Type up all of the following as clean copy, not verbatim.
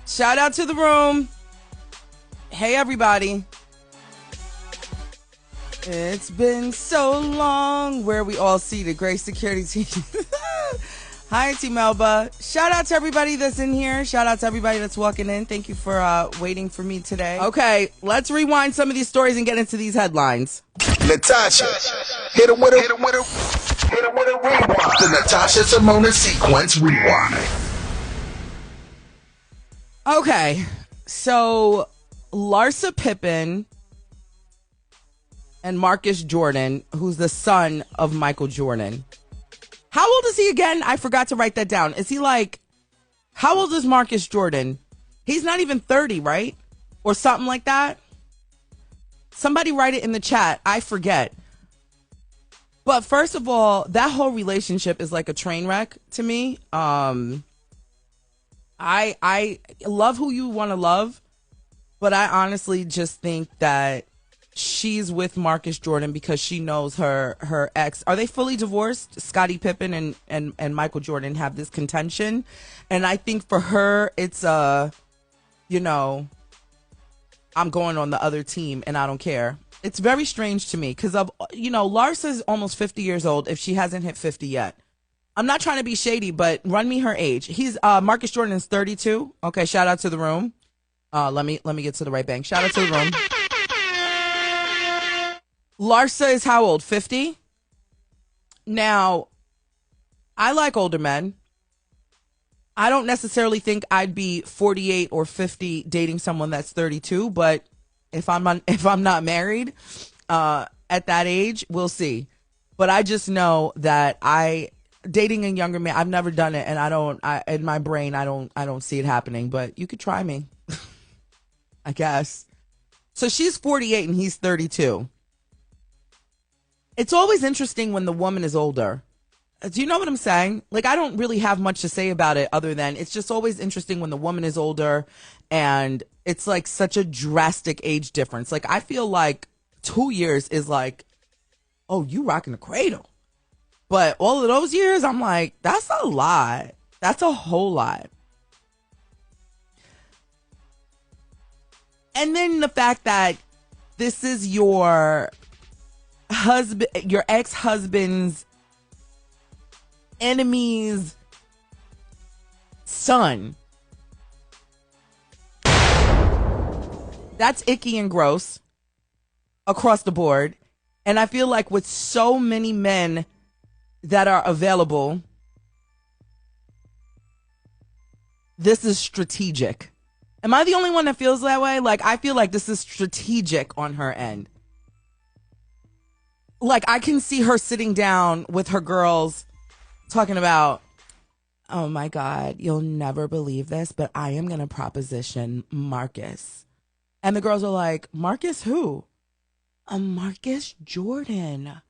Shout out to the room. Hey, everybody. It's been so long. Where we all see the great security team. Hi, Auntie Melba. Shout out to everybody that's in here. Shout out to everybody that's walking in. Thank you for waiting for me today. Okay, let's rewind some of these stories and get into these headlines. Natasha, hit him with a rewind. The Natasha Simona Sequence Rewind. Okay, so Larsa Pippen and Marcus Jordan, who's the son of Michael Jordan. How old is he again? I forgot to write that down. Is he like, how old is Marcus Jordan? He's not even 30, right? Or something like that. Somebody write it in the chat. I forget. But first of all, that whole relationship is like a train wreck to me. I love who you want to love, but I honestly just think that she's with Marcus Jordan because she knows her ex. Are they fully divorced? Scottie Pippen and Michael Jordan have this contention. And I think for her, it's, I'm going on the other team and I don't care. It's very strange to me because Larsa's almost 50 years old if she hasn't hit 50 yet. I'm not trying to be shady, but run me her age. He's Marcus Jordan is 32. Okay, shout out to the room. Let me get to the right bank. Shout out to the room. Larsa is how old? 50? Now, I like older men. I don't necessarily think I'd be 48 or 50 dating someone that's 32, but if I'm not married at that age, we'll see. But I just know that dating a younger man, I've never done it, and in my brain I don't see it happening, but you could try me. I guess. So she's 48 and he's 32. It's always interesting when the woman is older. Do you know what I'm saying? Like, I don't really have much to say about it other than it's just always interesting when the woman is older and it's like such a drastic age difference. Like, I feel like 2 years is like, oh, you rocking the cradle. But all of those years, I'm like, that's a lot. That's a whole lot. And then the fact that this is your ex-husband's enemy's son. That's icky and gross across the board. And I feel like with so many men that are available, this is strategic. Am I the only one that feels that way? Like, I feel like this is strategic on her end. Like, I can see her sitting down with her girls talking about, oh my God, you'll never believe this, but I am going to proposition Marcus. And the girls are like, Marcus who? Marcus Jordan.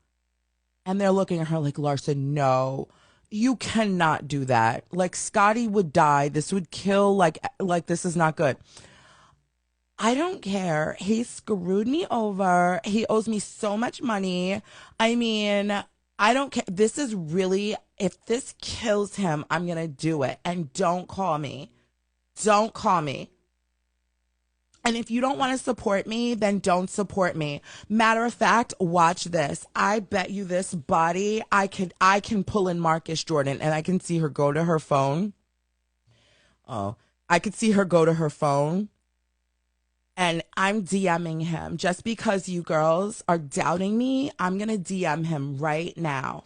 And they're looking at her like, Larsa, no, you cannot do that. Like, Scottie would die. This would kill, like this is not good. I don't care. He screwed me over. He owes me so much money. I mean, I don't care. This is really, if this kills him, I'm going to do it. And don't call me. Don't call me. And if you don't want to support me, then don't support me. Matter of fact, watch this. I bet you this body, I can pull in Marcus Jordan and I can see her go to her phone. Oh, I could see her go to her phone. And I'm DMing him. Just because you girls are doubting me, I'm going to DM him right now.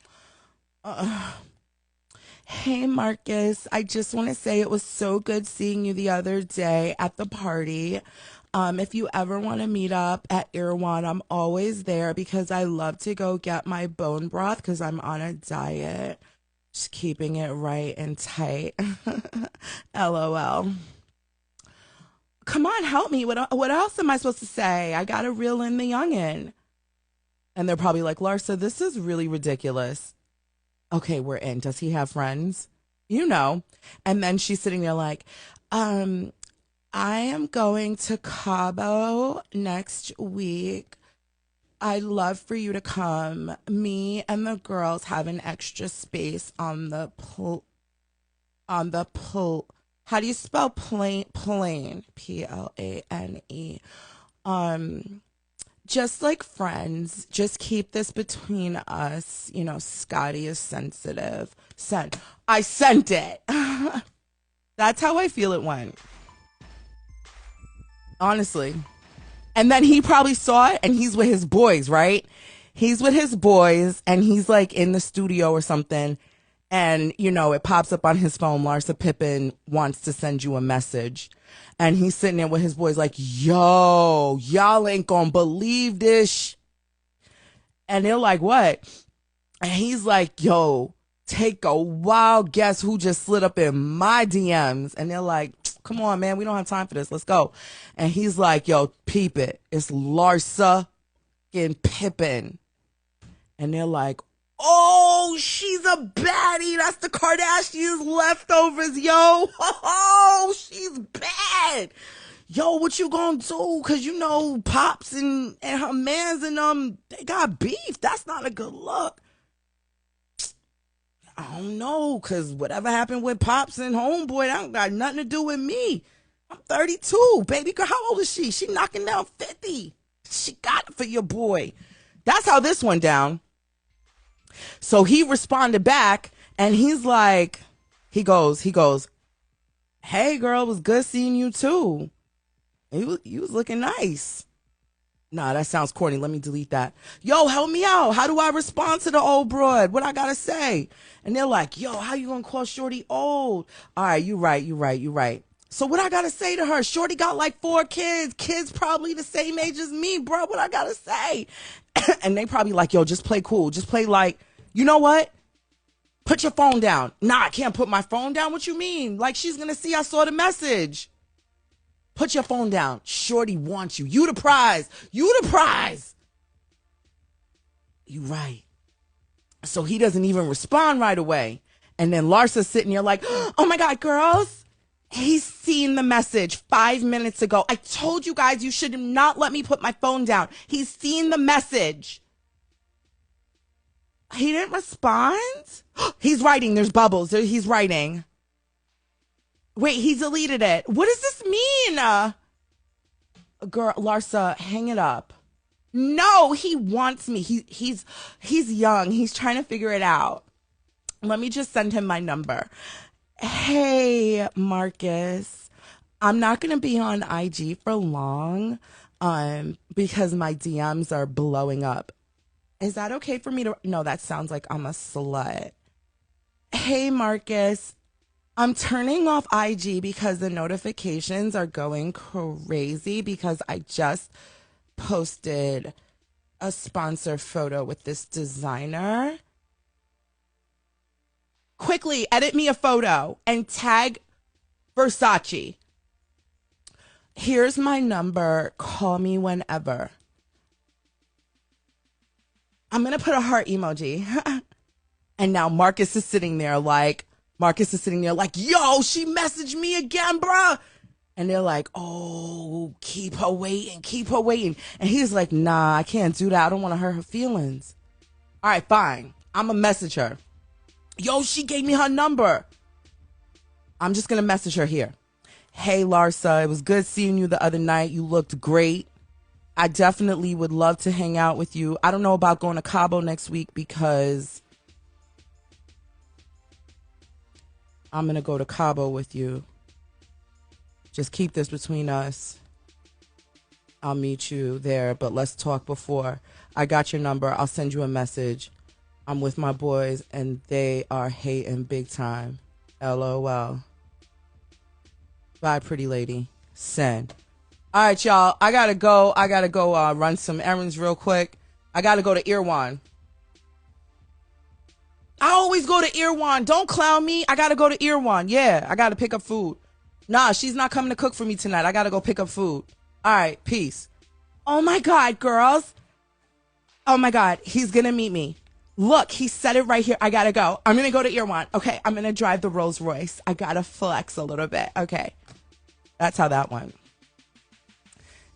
Hey, Marcus, I just want to say it was so good seeing you the other day at the party. If you ever want to meet up at Irwan, I'm always there because I love to go get my bone broth because I'm on a diet. Just keeping it right and tight. LOL. Come on, help me. What else am I supposed to say? I got to reel in the youngin'. And they're probably like, Larsa, this is really ridiculous. Okay, we're in. Does he have friends? You know. And then she's sitting there like, I am going to Cabo next week. I'd love for you to come. Me and the girls have an extra space on the pool How do you spell plain? Plain. Plane. Just like friends, just keep this between us. You know, Scotty is sensitive. I sent it. That's how I feel it went. Honestly. And then he probably saw it, and he's with his boys, right? He's with his boys, and he's like in the studio or something. And, you know, it pops up on his phone. Larsa Pippen wants to send you a message. And he's sitting there with his boys like, yo, y'all ain't gonna believe this. And they're like, what? And he's like, yo, take a wild guess who just slid up in my DMs. And they're like, come on, man, we don't have time for this. Let's go. And he's like, yo, peep it. It's Larsa Pippen. And they're like, oh, she's a baddie. That's the Kardashians' leftovers, yo. Oh, she's bad. Yo, what you gonna do? Because, you know, Pops and her mans and they got beef. That's not a good look. I don't know, because whatever happened with Pops and Homeboy, that don't got nothing to do with me. I'm 32. Baby girl, how old is she? She knocking down 50. She got it for your boy. That's how this went down. So he responded back, and he's like, he goes, hey, girl, it was good seeing you, too. You was looking nice. Nah, that sounds corny. Let me delete that. Yo, help me out. How do I respond to the old broad? What I gotta say? And they're like, yo, how you gonna call Shorty old? All right, you right. So what I gotta say to her? Shorty got like 4 kids. Kids probably the same age as me, bro. What I gotta say? And they probably like, yo, just play cool. Just play like, you know what? Put your phone down. Nah, I can't put my phone down. What you mean? Like, she's gonna see I saw the message. Put your phone down. Shorty wants you. You the prize. You the prize. You right. So he doesn't even respond right away. And then Larsa's sitting here like, oh my God, girls. He's seen the message 5 minutes ago. I told you guys you should not let me put my phone down. He's seen the message. He didn't respond? He's writing. There's bubbles. He's writing. Wait, he deleted it. What does this mean? Girl, Larsa, hang it up. No, he wants me. He's young. He's trying to figure it out. Let me just send him my number. Hey, Marcus. I'm not going to be on IG for long because my DMs are blowing up. Is that okay for me to... No, that sounds like I'm a slut. Hey, Marcus. I'm turning off IG because the notifications are going crazy because I just posted a sponsor photo with this designer. Quickly, edit me a photo and tag Versace. Here's my number. Call me whenever. I'm going to put a heart emoji. And now Marcus is sitting there like, yo, she messaged me again, bruh. And they're like, oh, keep her waiting. And he's like, nah, I can't do that. I don't want to hurt her feelings. All right, fine. I'm going to message her. Yo, she gave me her number. I'm just going to message her here. Hey, Larsa, it was good seeing you the other night. You looked great. I definitely would love to hang out with you. I don't know about going to Cabo next week because I'm going to go to Cabo with you. Just keep this between us. I'll meet you there, but let's talk before. I got your number. I'll send you a message. I'm with my boys, and they are hating big time. LOL. Bye, pretty lady. Send. All right, y'all. I got to go run some errands real quick. I got to go to Irwan. I always go to Irwan. Don't clown me. I got to go to Irwan. Yeah, I got to pick up food. Nah, she's not coming to cook for me tonight. I got to go pick up food. All right, peace. Oh, my God, girls. Oh, my God. He's going to meet me. Look, he said it right here. I got to go. I'm going to go to Irwan. Okay, I'm going to drive the Rolls Royce. I got to flex a little bit. Okay, that's how that went.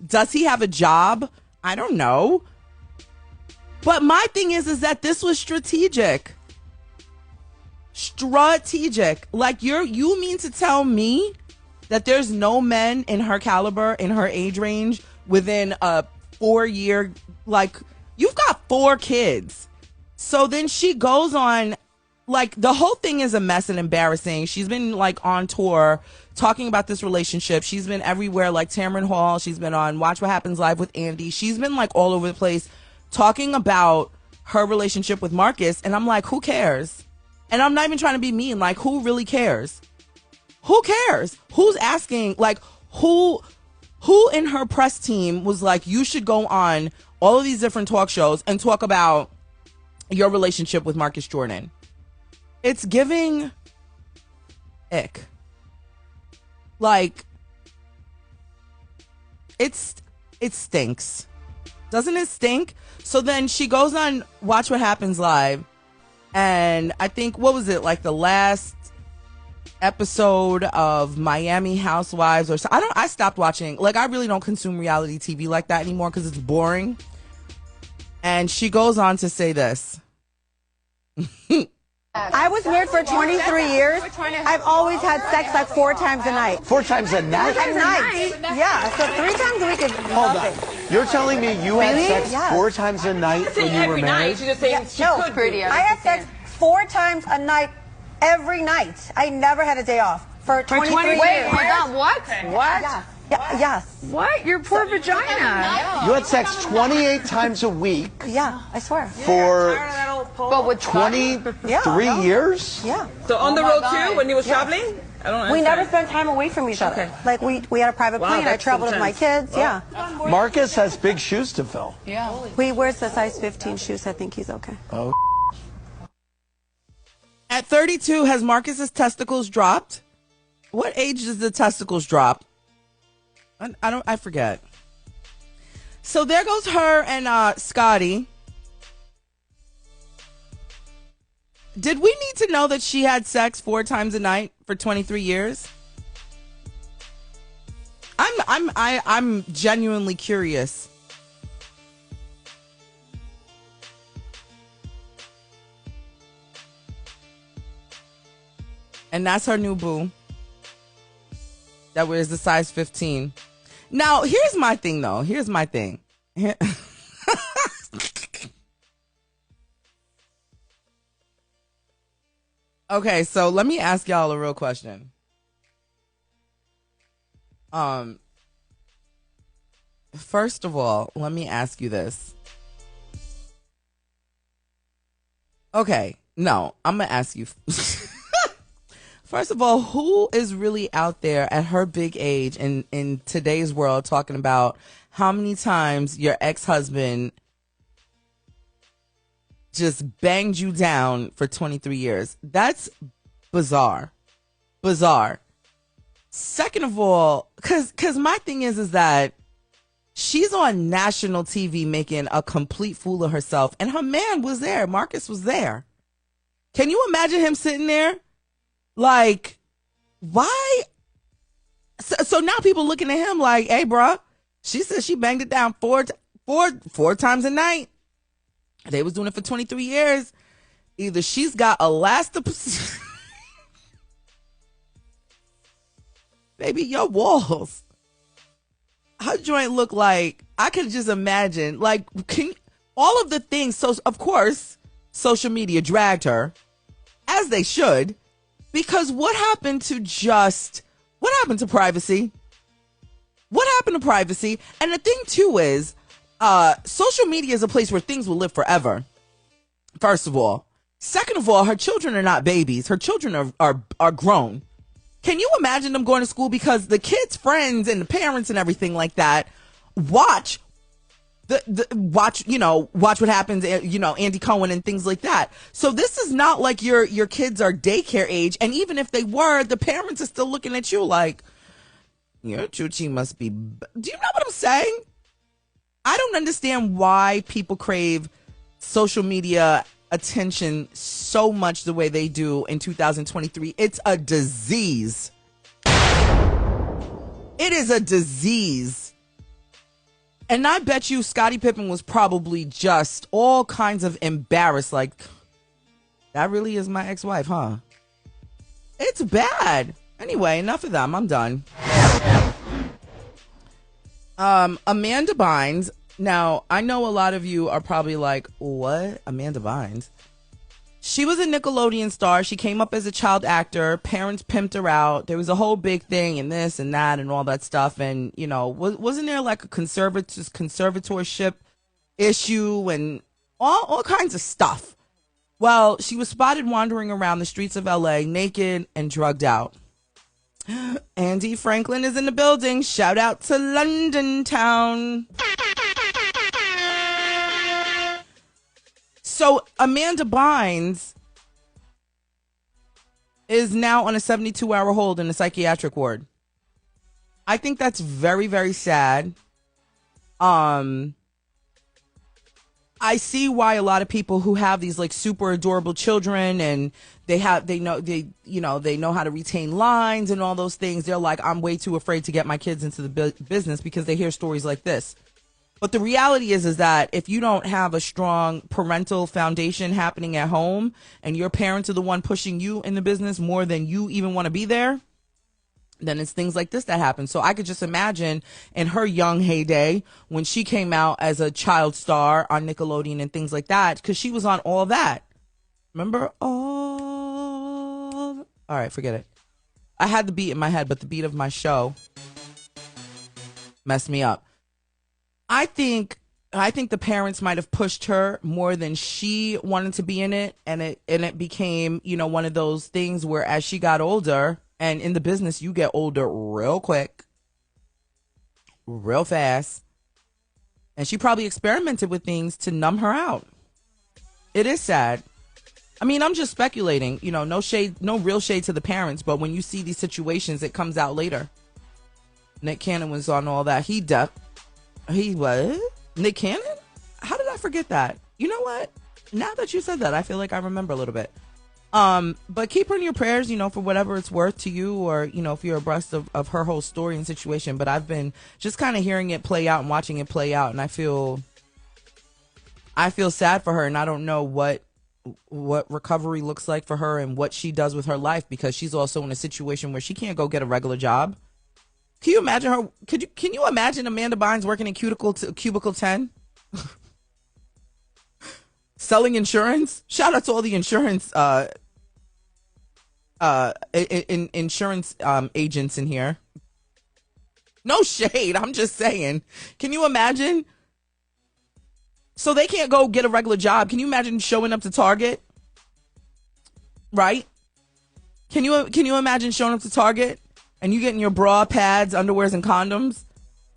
Does he have a job? I don't know. But my thing is that this was strategic. Strategic. Like, you mean to tell me that there's no men in her caliber, in her age range, within a 4-year, like, you've got 4 kids. So then she goes on, like, the whole thing is a mess and embarrassing. She's been, like, on tour talking about this relationship. She's been everywhere, like Tamron Hall. She's been on Watch What Happens Live with Andy. She's been, like, all over the place talking about her relationship with Marcus. And I'm like, who cares? And I'm not even trying to be mean. Like, who really cares? Who cares? Who's asking? Like, who in her press team was like, you should go on all of these different talk shows and talk about your relationship with Marcus Jordan? It's giving ick. Like, it stinks. Doesn't it stink? So then she goes on Watch What Happens Live, and I think, what was it, like the last episode of Miami Housewives or so. I stopped watching. Like, I really don't consume reality TV like that anymore because it's boring. And she goes on to say this. I was married for 23 years. I've always had sex like 4 times a night. 4 times a night? At night. Yeah, so 3 times a week is Hold nothing. on. You're telling me you had sex Yes. 4 times a night when you were married? No, I had sex 4 times a night every night. I never had a day off for 23 years. Wait, hold on, what? What? Yeah, yes. What? Your poor vagina. You had sex 28 times a week Yeah, I swear. for But with 23 years? Yeah. So on the road too, when he was traveling? I don't We understand. never spent time away from each other. Like, we had a private plane. I that's traveled with my intense. kids. Yeah. Marcus has big shoes to fill. He wears the size 15 shoes. I think he's okay. Oh. At 32, has Marcus's testicles dropped? What age does the testicles drop? I forget. So there goes her and Scotty. Did we need to know that she had sex 4 times a night for 23 years? I'm genuinely curious. And that's her new boo. That wears the size 15. Now, here's my thing, though. Here's my thing. Okay, so let me ask y'all a real question. First of all, let me ask you this. Okay, no, I'm going to ask you. First of all, who is really out there at her big age in today's world talking about how many times your ex-husband just banged you down for 23 years? That's bizarre. Bizarre. Second of all, because my thing is that she's on national TV making a complete fool of herself, and her man was there. Marcus was there. Can you imagine him sitting there? Like, why? So now people looking at him like, hey, bruh, she said she banged it down four times a night. They was doing it for 23 years. Either she's got elastic. Baby, your walls. Her joint look like, I could just imagine, like, all of the things. So, of course, social media dragged her, as they should. Because what happened to privacy? What happened to privacy? And the thing, too, is social media is a place where things will live forever, first of all. Second of all, her children are not babies. Her children are grown. Can you imagine them going to school? Because the kids' friends and the parents and everything like that watch watch what happens, Andy Cohen and things like that. So this is not like your kids are daycare age. And even if they were, the parents are still looking at you like, your chuchi must be. Do you know what I'm saying? I don't understand why people crave social media attention so much the way they do in 2023. It's a disease. It is a disease. And I bet you Scottie Pippen was probably just all kinds of embarrassed. Like, that really is my ex-wife, huh? It's bad. Anyway, enough of them. I'm done. Amanda Bynes. Now, I know a lot of you are probably like, what? Amanda Bynes? She was a Nickelodeon star. She came up as a child actor. Parents pimped her out. There was a whole big thing and this and that and all that stuff. And, you know, wasn't there like a conservatorship issue and all kinds of stuff? Well, she was spotted wandering around the streets of LA naked and drugged out. Andy Franklin is in the building. Shout out to London Town. So Amanda Bynes is now on a 72-hour hold in a psychiatric ward. I think that's very, very sad. I see why a lot of people who have these like super adorable children and they know how to retain lines and all those things. They're like, I'm way too afraid to get my kids into the business because they hear stories like this. But the reality is that if you don't have a strong parental foundation happening at home and your parents are the one pushing you in the business more than you even want to be there, then it's things like this that happen. So I could just imagine in her young heyday when she came out as a child star on Nickelodeon and things like that, because she was on all that. Remember? All right, forget it. I had the beat in my head, but the beat of my show messed me up. I think the parents might have pushed her more than she wanted to be in it, and it became, you know, one of those things where as she got older, and in the business you get older real quick, real fast, and she probably experimented with things to numb her out. It is sad. I mean, I'm just speculating, you know, no real shade to the parents, but when you see these situations, it comes out later. Nick Cannon was on all that. He was? Nick Cannon? How did I forget that? You know what? Now that you said that, I feel like I remember a little bit. But keep her in your prayers, you know, for whatever it's worth to you, or, you know, if you're abreast of her whole story and situation. But I've been just kind of hearing it play out and watching it play out, and I feel sad for her, and I don't know what recovery looks like for her and what she does with her life, because she's also in a situation where she can't go get a regular job. Can you imagine her? Can you imagine Amanda Bynes working in cubicle 10? Selling insurance? Shout out to all the insurance insurance agents in here. No shade, I'm just saying. Can you imagine? So they can't go get a regular job. Can you imagine showing up to Target? Right? Can you imagine showing up to Target and you getting your bra, pads, underwears, and condoms,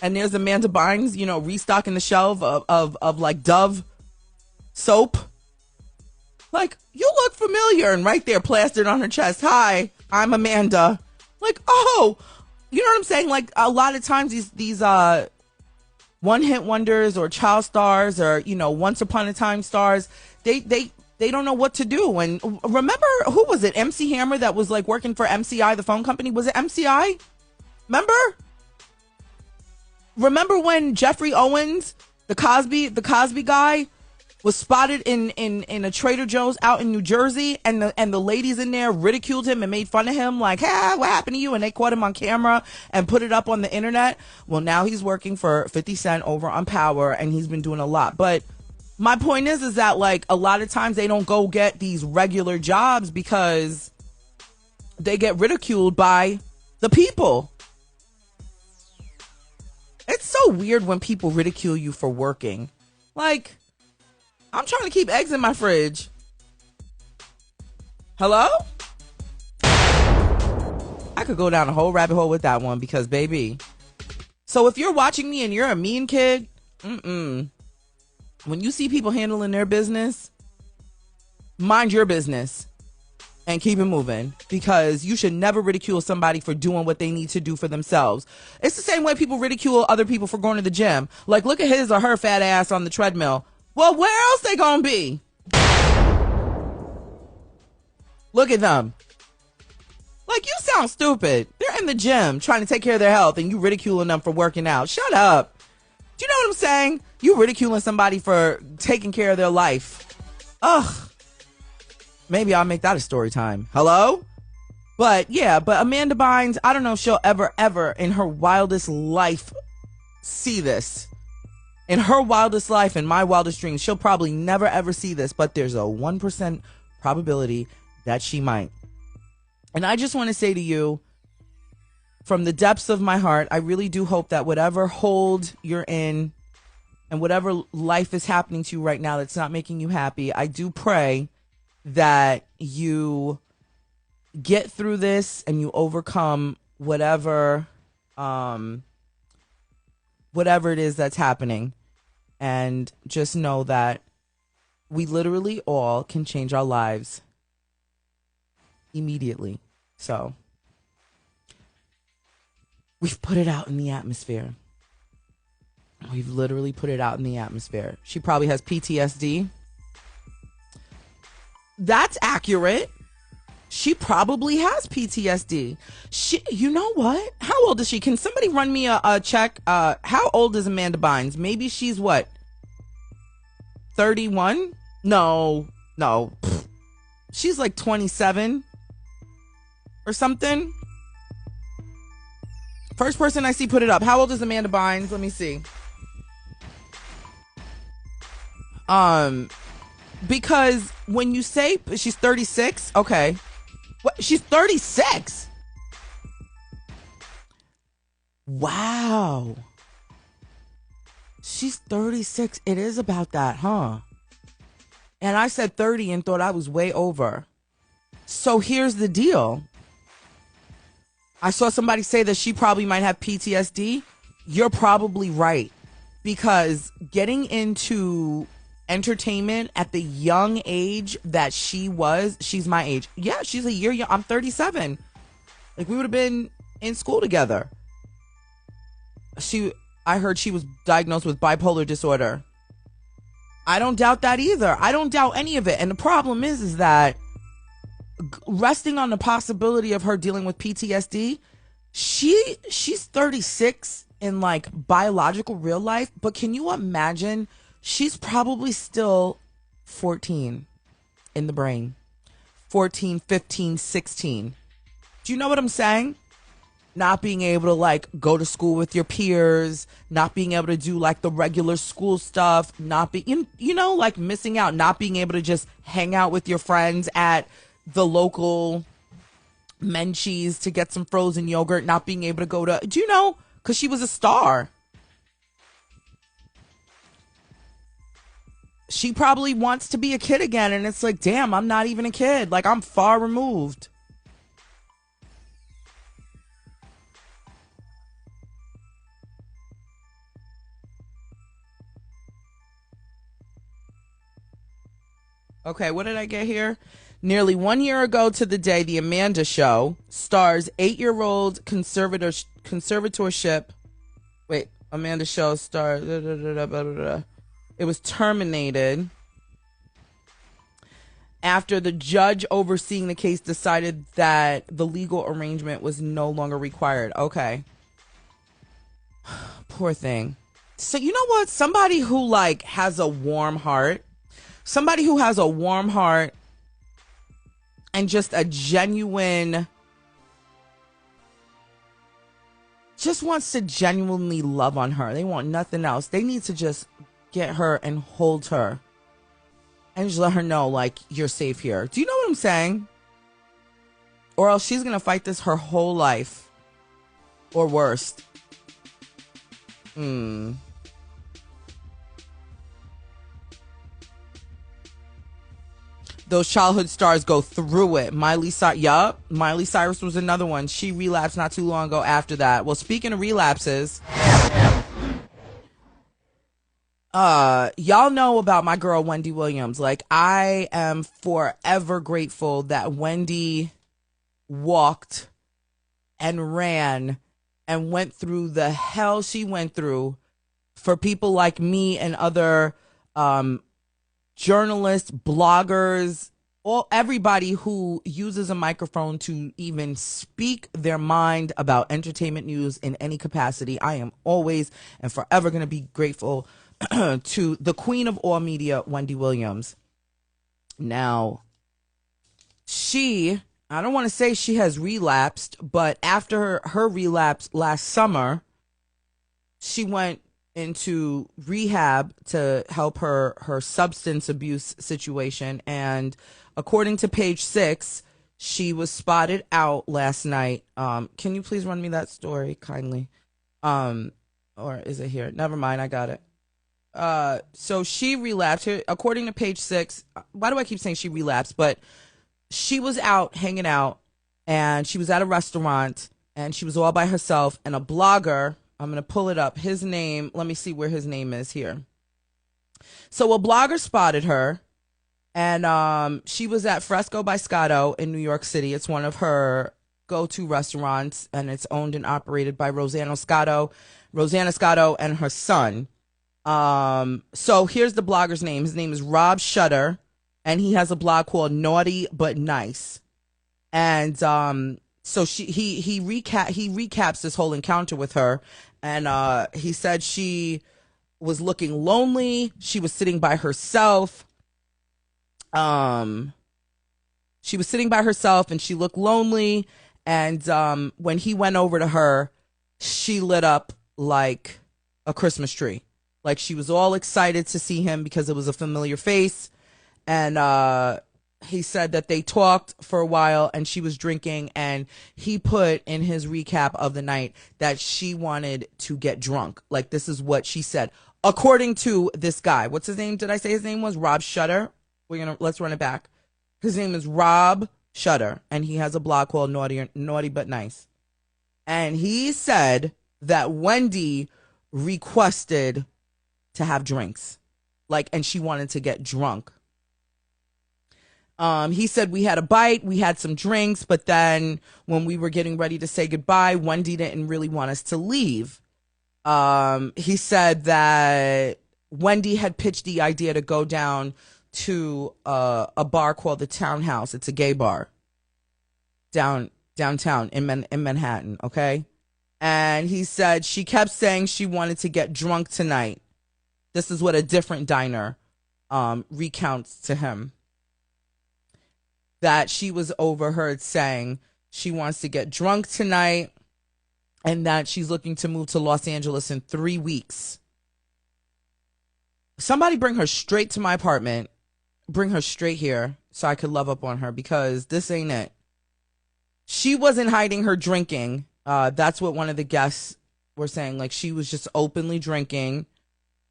and there's Amanda Bynes, you know, restocking the shelf of like Dove soap? Like, you look familiar, and right there plastered on her chest, hi, I'm Amanda. Like, oh, you know what I'm saying? Like, a lot of times these one-hit wonders or child stars or, you know, once upon a time stars, they don't know what to do. And remember, who was it? MC Hammer that was like working for MCI, the phone company? Was it MCI? Remember when Jeffrey Owens, the Cosby guy, was spotted in a Trader Joe's out in New Jersey, and the ladies in there ridiculed him and made fun of him, like, hey, what happened to you? And they caught him on camera and put it up on the internet. Well, now he's working for 50 Cent over on Power, and he's been doing a lot. But my point is that, like, a lot of times they don't go get these regular jobs because they get ridiculed by the people. It's so weird when people ridicule you for working. Like, I'm trying to keep eggs in my fridge. Hello? I could go down a whole rabbit hole with that one because, baby. So if you're watching me and you're a mean kid, when you see people handling their business, mind your business and keep it moving, because you should never ridicule somebody for doing what they need to do for themselves. It's the same way people ridicule other people for going to the gym. Like, look at his or her fat ass on the treadmill. Well, where else they gonna be? Look at them. Like, you sound stupid. They're in the gym trying to take care of their health, and you ridiculing them for working out. Shut up. Do you know what I'm saying? You ridiculing somebody for taking care of their life. Ugh. Maybe I'll make that a story time. Hello? But yeah, but Amanda Bynes, I don't know if she'll ever in her wildest life see this. In her wildest life, in my wildest dreams, she'll probably never ever see this, but there's a 1% probability that she might. And I just want to say to you, from the depths of my heart, I really do hope that whatever hold you're in and whatever life is happening to you right now that's not making you happy, I do pray that you get through this and you overcome whatever it is that's happening. And just know that we literally all can change our lives immediately. So we've put it out in the atmosphere. We've literally put it out in the atmosphere. She probably has PTSD. That's accurate. She probably has PTSD. You know what? How old is she? Can somebody run me a check? How old is Amanda Bynes? Maybe she's what? 31? No. Pfft. She's like 27 or something. First person I see put it up. How old is Amanda Bynes? Let me see. Because when you say she's 36, okay. What? She's 36. Wow. She's 36. It is about that, huh? And I said 30 and thought I was way over. So here's the deal. I saw somebody say that she probably might have PTSD. You're probably right. Because getting into entertainment at the young age that she's my age. Yeah, she's a year young. I'm 37. Like, we would have been in school together. I heard she was diagnosed with bipolar disorder. I don't doubt that either. I don't doubt any of it. And the problem is that resting on the possibility of her dealing with PTSD, she's 36 in like biological real life, but can you imagine? She's probably still 14 in the brain. 14, 15, 16. Do you know what I'm saying? Not being able to like go to school with your peers, not being able to do like the regular school stuff, not being, like missing out, not being able to just hang out with your friends at the local Menchie's to get some frozen yogurt, not being able to go to, because she was a star. She probably wants to be a kid again, and it's like, damn, I'm not even a kid. Like, I'm far removed. Okay, what did I get here? Nearly 1 year ago to the day, The Amanda Show stars 8-year-old conservatorship. Wait, Amanda Show stars. It was terminated after the judge overseeing the case decided that the legal arrangement was no longer required. Okay. Poor thing. So you know what? Somebody who like has a warm heart, and just a genuine, just wants to genuinely love on her. They want nothing else. They need to just get her and hold her and just let her know, like, you're safe here. Do you know what I'm saying? Or else she's gonna fight this her whole life, or worse. Those childhood stars go through it. Miley Cyrus was another one. She relapsed not too long ago after that. Well, speaking of relapses, y'all know about my girl Wendy Williams. Like, I am forever grateful that Wendy walked and ran and went through the hell she went through for people like me and other journalists, bloggers, everybody who uses a microphone to even speak their mind about entertainment news in any capacity. I am always and forever going to be grateful to the queen of all media, Wendy Williams. Now, she I don't want to say she has relapsed, but after her relapse last summer, she went into rehab to help her substance abuse situation. And according to page 6, she was spotted out last night. Can you please run me that story kindly? Or is it here? Never mind, I got it. So she relapsed. Here, according to page 6, why do I keep saying she relapsed? But she was out hanging out, and she was at a restaurant, and she was all by herself, and a blogger, I'm going to pull it up, his name, let me see where his name is here. So a blogger spotted her, and she was at Fresco by Scotto in New York City. It's one of her go-to restaurants, and it's owned and operated by Rosanna Scotto and her son. So here's the blogger's name. His name is Rob Shutter, and he has a blog called Naughty But Nice. And so he recaps this whole encounter with her, and he said she was looking lonely. She was sitting by herself. She was sitting by herself, and she looked lonely. And when he went over to her, she lit up like a Christmas tree. Like, she was all excited to see him because it was a familiar face. And he said that they talked for a while, and she was drinking, and he put in his recap of the night that she wanted to get drunk. Like, this is what she said, according to this guy. What's his name? Did I say his name was Rob Shutter? Let's run it back. His name is Rob Shutter, and he has a blog called Naughty But Nice. And he said that Wendy requested to have drinks, like, and she wanted to get drunk. He said we had a bite, we had some drinks, but then when we were getting ready to say goodbye, Wendy didn't really want us to leave. He said that Wendy had pitched the idea to go down to a bar called the Townhouse. It's a gay bar downtown in Manhattan, okay? And he said she kept saying she wanted to get drunk tonight. This is what a different diner recounts to him. That she was overheard saying she wants to get drunk tonight, and that she's looking to move to Los Angeles in 3 weeks. Somebody bring her straight to my apartment. Bring her straight here so I could love up on her, because this ain't it. She wasn't hiding her drinking. That's what one of the guests were saying. Like, she was just openly drinking.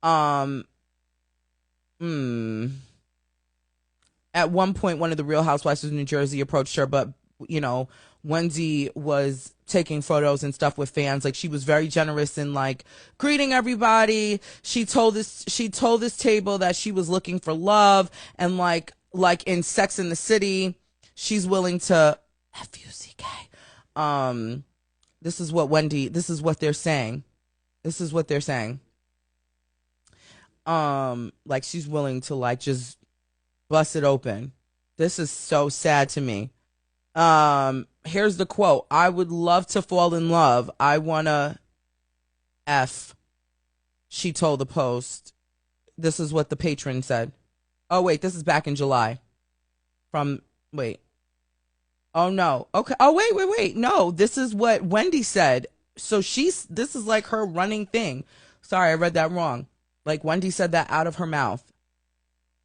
At one point, one of the Real Housewives of New Jersey approached her, but, you know, Wendy was taking photos and stuff with fans. Like, she was very generous in, like, greeting everybody. She told this table that she was looking for love, and like in Sex and the City, she's willing to F-U-C-K. This is what they're saying. Like, she's willing to, like, just bust it open. This is so sad to me. Here's the quote. I would love to fall in love. I wanna F, she told the Post. This is what the patron said. Oh, wait, this is back in July. Oh, no. Okay. Oh, wait. No, this is what Wendy said. So this is like her running thing. Sorry, I read that wrong. Like, Wendy said that out of her mouth.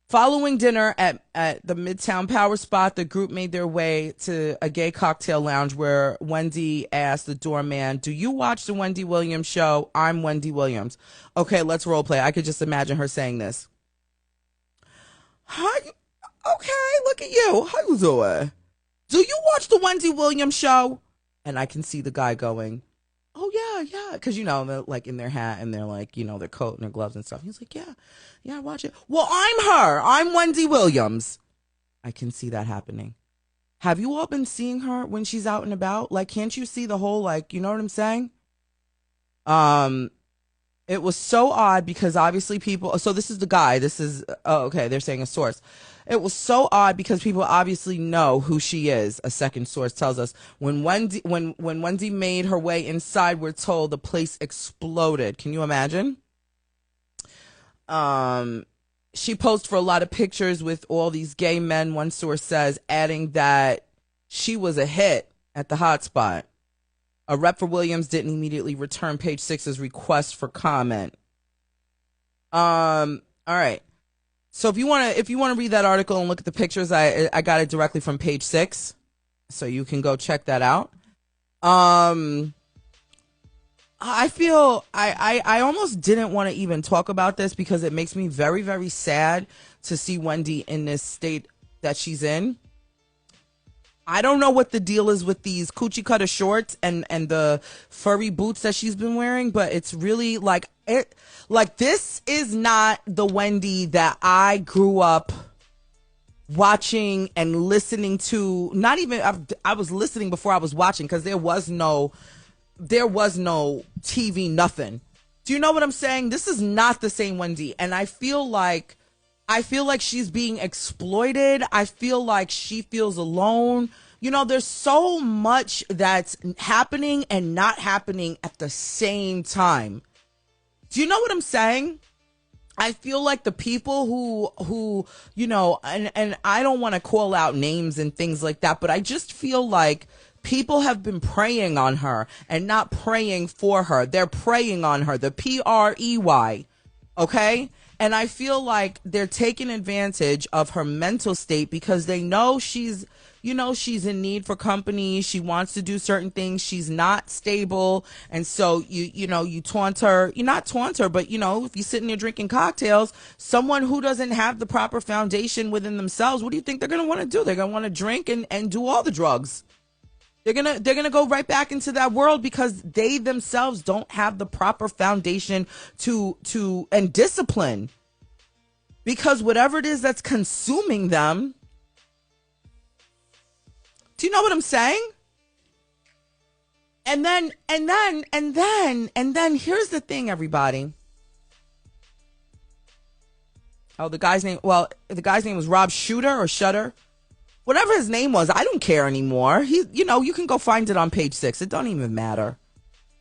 Following dinner at the Midtown Power Spot, the group made their way to a gay cocktail lounge where Wendy asked the doorman, "Do you watch the Wendy Williams show? I'm Wendy Williams." Okay, let's role play. I could just imagine her saying this. Hi. Okay, look at you. How you doing? Do you watch the Wendy Williams show? And I can see the guy going, "Oh, yeah. Because, you know, they're like in their hat and they're like, you know, their coat and their gloves and stuff. He's like, yeah, I watch it. Well, I'm her. I'm Wendy Williams. I can see that happening. Have you all been seeing her when she's out and about? Like, can't you see the whole, like, you know what I'm saying? It was so odd because obviously people, so this is the guy. This is, okay, they're saying a source. It was so odd because people obviously know who she is. A second source tells us when Wendy made her way inside, we're told the place exploded. Can you imagine? She posed for a lot of pictures with all these gay men, one source says, adding that she was a hit at the hotspot. A rep for Williams didn't immediately return Page Six's request for comment. All right. So if you want to read that article and look at the pictures, I got it directly from Page Six, so you can go check that out. I feel I almost didn't want to even talk about this because it makes me very, very sad to see Wendy in this state that she's in. I don't know what the deal is with these coochie cutter shorts and the furry boots that she's been wearing, but it's really like this is not the Wendy that I grew up watching and listening to. Not even I was listening before I was watching because there was no TV, nothing. Do you know what I'm saying? This is not the same Wendy, and I feel like she's being exploited. I feel like she feels alone. You know, there's so much that's happening and not happening at the same time. Do you know what I'm saying? I feel like the people who you know, and I don't want to call out names and things like that, but I just feel like people have been preying on her and not praying for her. They're preying on her, the PREY, okay? And I feel like they're taking advantage of her mental state because they know she's in need for company. She wants to do certain things. She's not stable. And so you taunt her. You not taunt her, but if you're sitting there drinking cocktails, someone who doesn't have the proper foundation within themselves, what do you think they're going to want to do? They're going to want to drink and do all the drugs. They're gonna go right back into that world because they themselves don't have the proper foundation to and discipline. Because whatever it is that's consuming them, do you know what I'm saying? And then here's the thing, everybody. Oh, the guy's name was Rob Shooter or Shutter. Whatever his name was, I don't care anymore. You can go find it on Page Six. It don't even matter.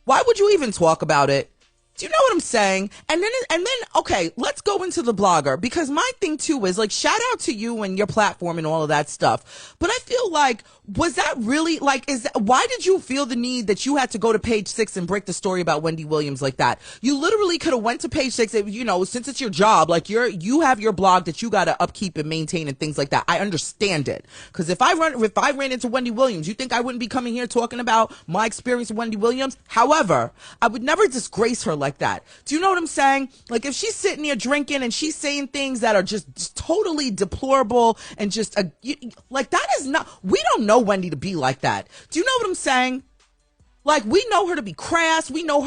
Why would you even talk about it? Do you know what I'm saying? And then, okay, let's go into the blogger, because my thing too is like, shout out to you and your platform and all of that stuff. But I feel like, was that really like, why did you feel the need that you had to go to Page Six and break the story about Wendy Williams like that? You literally could have went to Page Six, since it's your job, like you have your blog that you got to upkeep and maintain and things like that. I understand it. Cause if I ran into Wendy Williams, you think I wouldn't be coming here talking about my experience with Wendy Williams? However, I would never disgrace her like that. Do you know what I'm saying? Like if she's sitting here drinking and she's saying things that are just totally deplorable and just like that is not, we don't know Wendy to be like that. Do you know what I'm saying? Like we know her to be crass. We know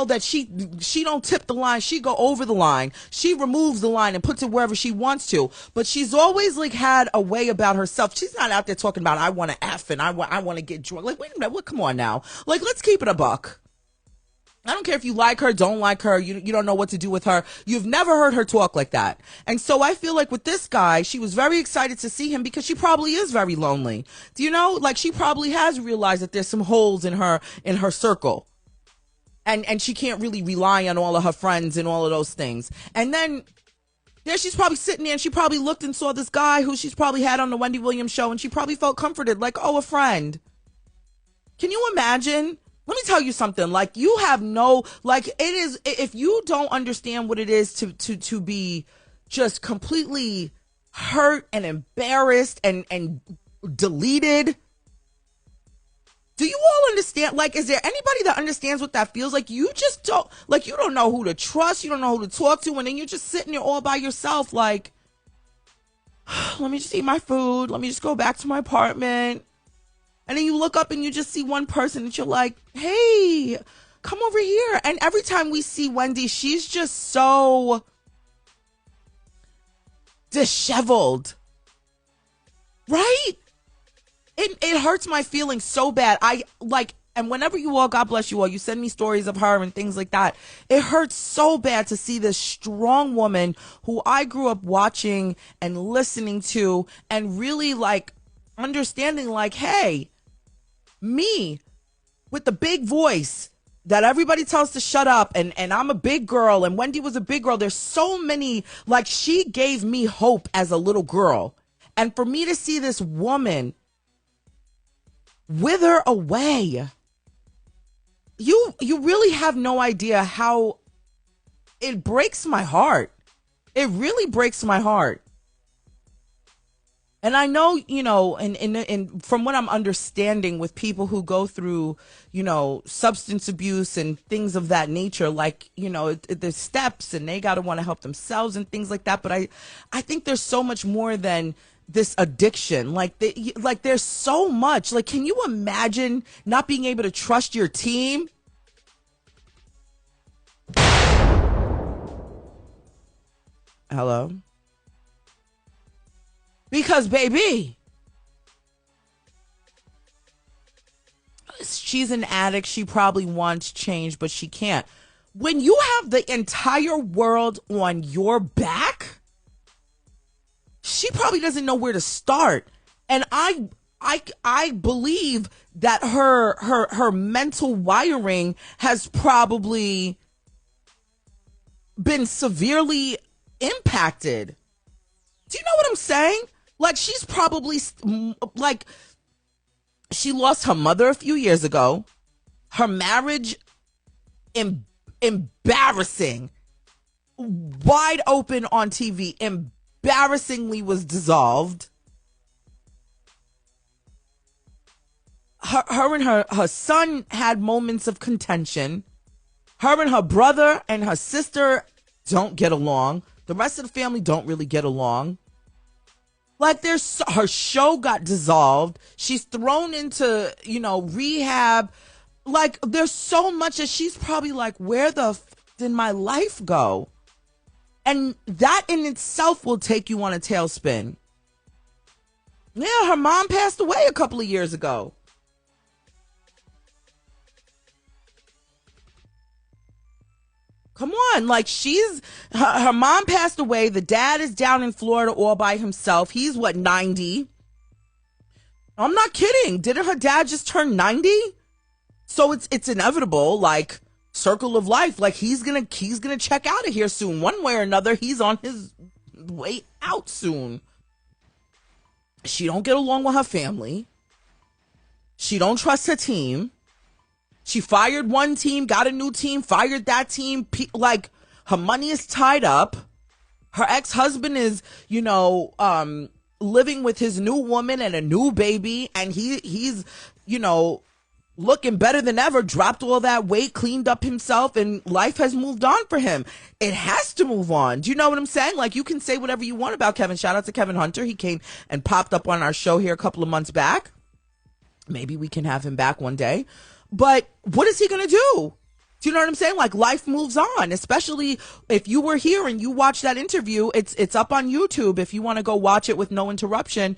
that she don't tip the line. She go over the line. She removes the line and puts it wherever she wants to. But she's always like had a way about herself. She's not out there talking about I want to F and I want to get drunk. Like wait a minute, come on now. Like let's keep it a buck. I don't care if you like her, don't like her, you don't know what to do with her. You've never heard her talk like that. And so I feel like with this guy, she was very excited to see him because she probably is very lonely. Do you know? Like she probably has realized that there's some holes in her circle. And she can't really rely on all of her friends and all of those things. And then there she's probably sitting there and she probably looked and saw this guy who she's probably had on the Wendy Williams show and she probably felt comforted, like, oh, a friend. Can you imagine? Let me tell you something, like you have no, like it is, if you don't understand what it is to be just completely hurt and embarrassed and deleted. Do you all understand? Like, is there anybody that understands what that feels like? You just don't, like, you don't know who to trust. You don't know who to talk to. And then you're just sitting there all by yourself. Like, let me just eat my food. Let me just go back to my apartment. And then you look up and you just see one person and you're like, hey, come over here. And every time we see Wendy, she's just so disheveled. Right? It hurts my feelings so bad. And whenever you all, God bless you all, you send me stories of her and things like that. It hurts so bad to see this strong woman who I grew up watching and listening to and really like understanding like, hey, me with the big voice that everybody tells to shut up and I'm a big girl and Wendy was a big girl. There's so many, like she gave me hope as a little girl. And for me to see this woman wither away. You really have no idea how it breaks my heart. It really breaks my heart. And I know, and from what I'm understanding with people who go through, substance abuse and things of that nature, like, there's steps and they got to want to help themselves and things like that. But I think there's so much more than this addiction. Like there's so much. Like, can you imagine not being able to trust your team? Hello? Because, baby, she's an addict. She probably wants change, but she can't. When you have the entire world on your back, she probably doesn't know where to start. And I believe that her mental wiring has probably been severely impacted. Do you know what I'm saying? Like, she's probably, like, she lost her mother a few years ago. Her marriage, embarrassing, wide open on TV, embarrassingly was dissolved. Her and her son had moments of contention. Her and her brother and her sister don't get along. The rest of the family don't really get along. Like, her show got dissolved. She's thrown into, rehab. Like, there's so much that she's probably like, where the did my life go? And that in itself will take you on a tailspin. Yeah, her mom passed away a couple of years ago. Come on, like, her mom passed away. The dad is down in Florida all by himself. He's 90? I'm not kidding. Didn't her dad just turn 90? So it's inevitable, like, circle of life. Like, he's gonna check out of here soon. One way or another, he's on his way out soon. She don't get along with her family. She don't trust her team. She fired one team, got a new team, fired that team. Like, her money is tied up. Her ex-husband is, living with his new woman and a new baby. And he's, looking better than ever, dropped all that weight, cleaned up himself, and life has moved on for him. It has to move on. Do you know what I'm saying? Like, you can say whatever you want about Kevin. Shout out to Kevin Hunter. He came and popped up on our show here a couple of months back. Maybe we can have him back one day. But what is he going to do? Do you know what I'm saying? Like, life moves on, especially if you were here and you watched that interview. It's up on YouTube. If you want to go watch it with no interruption,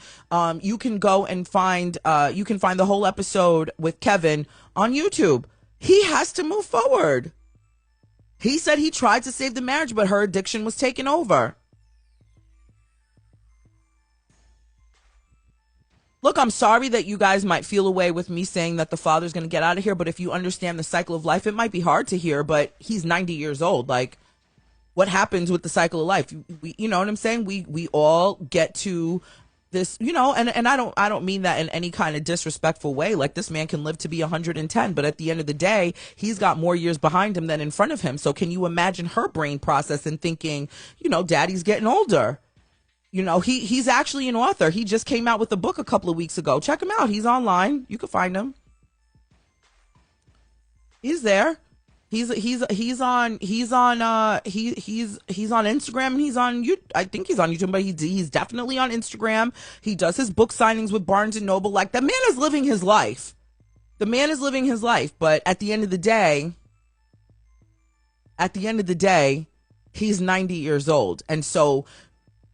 you can go and find the whole episode with Kevin on YouTube. He has to move forward. He said he tried to save the marriage, but her addiction was taken over. Look, I'm sorry that you guys might feel away with me saying that the father's going to get out of here, but if you understand the cycle of life, it might be hard to hear, but he's 90 years old. Like, what happens with the cycle of life? You know what I'm saying? We all get to this, and I don't mean that in any kind of disrespectful way. Like, this man can live to be 110, but at the end of the day, he's got more years behind him than in front of him. So can you imagine her brain process and thinking, daddy's getting older? He's actually an author. He just came out with a book a couple of weeks ago. Check him out. He's online. You can find him. He's there. He's on Instagram, and he's on I think he's on YouTube, but he's definitely on Instagram. He does his book signings with Barnes and Noble. Like, that man is living his life. The man is living his life, but at the end of the day, he's 90 years old. And so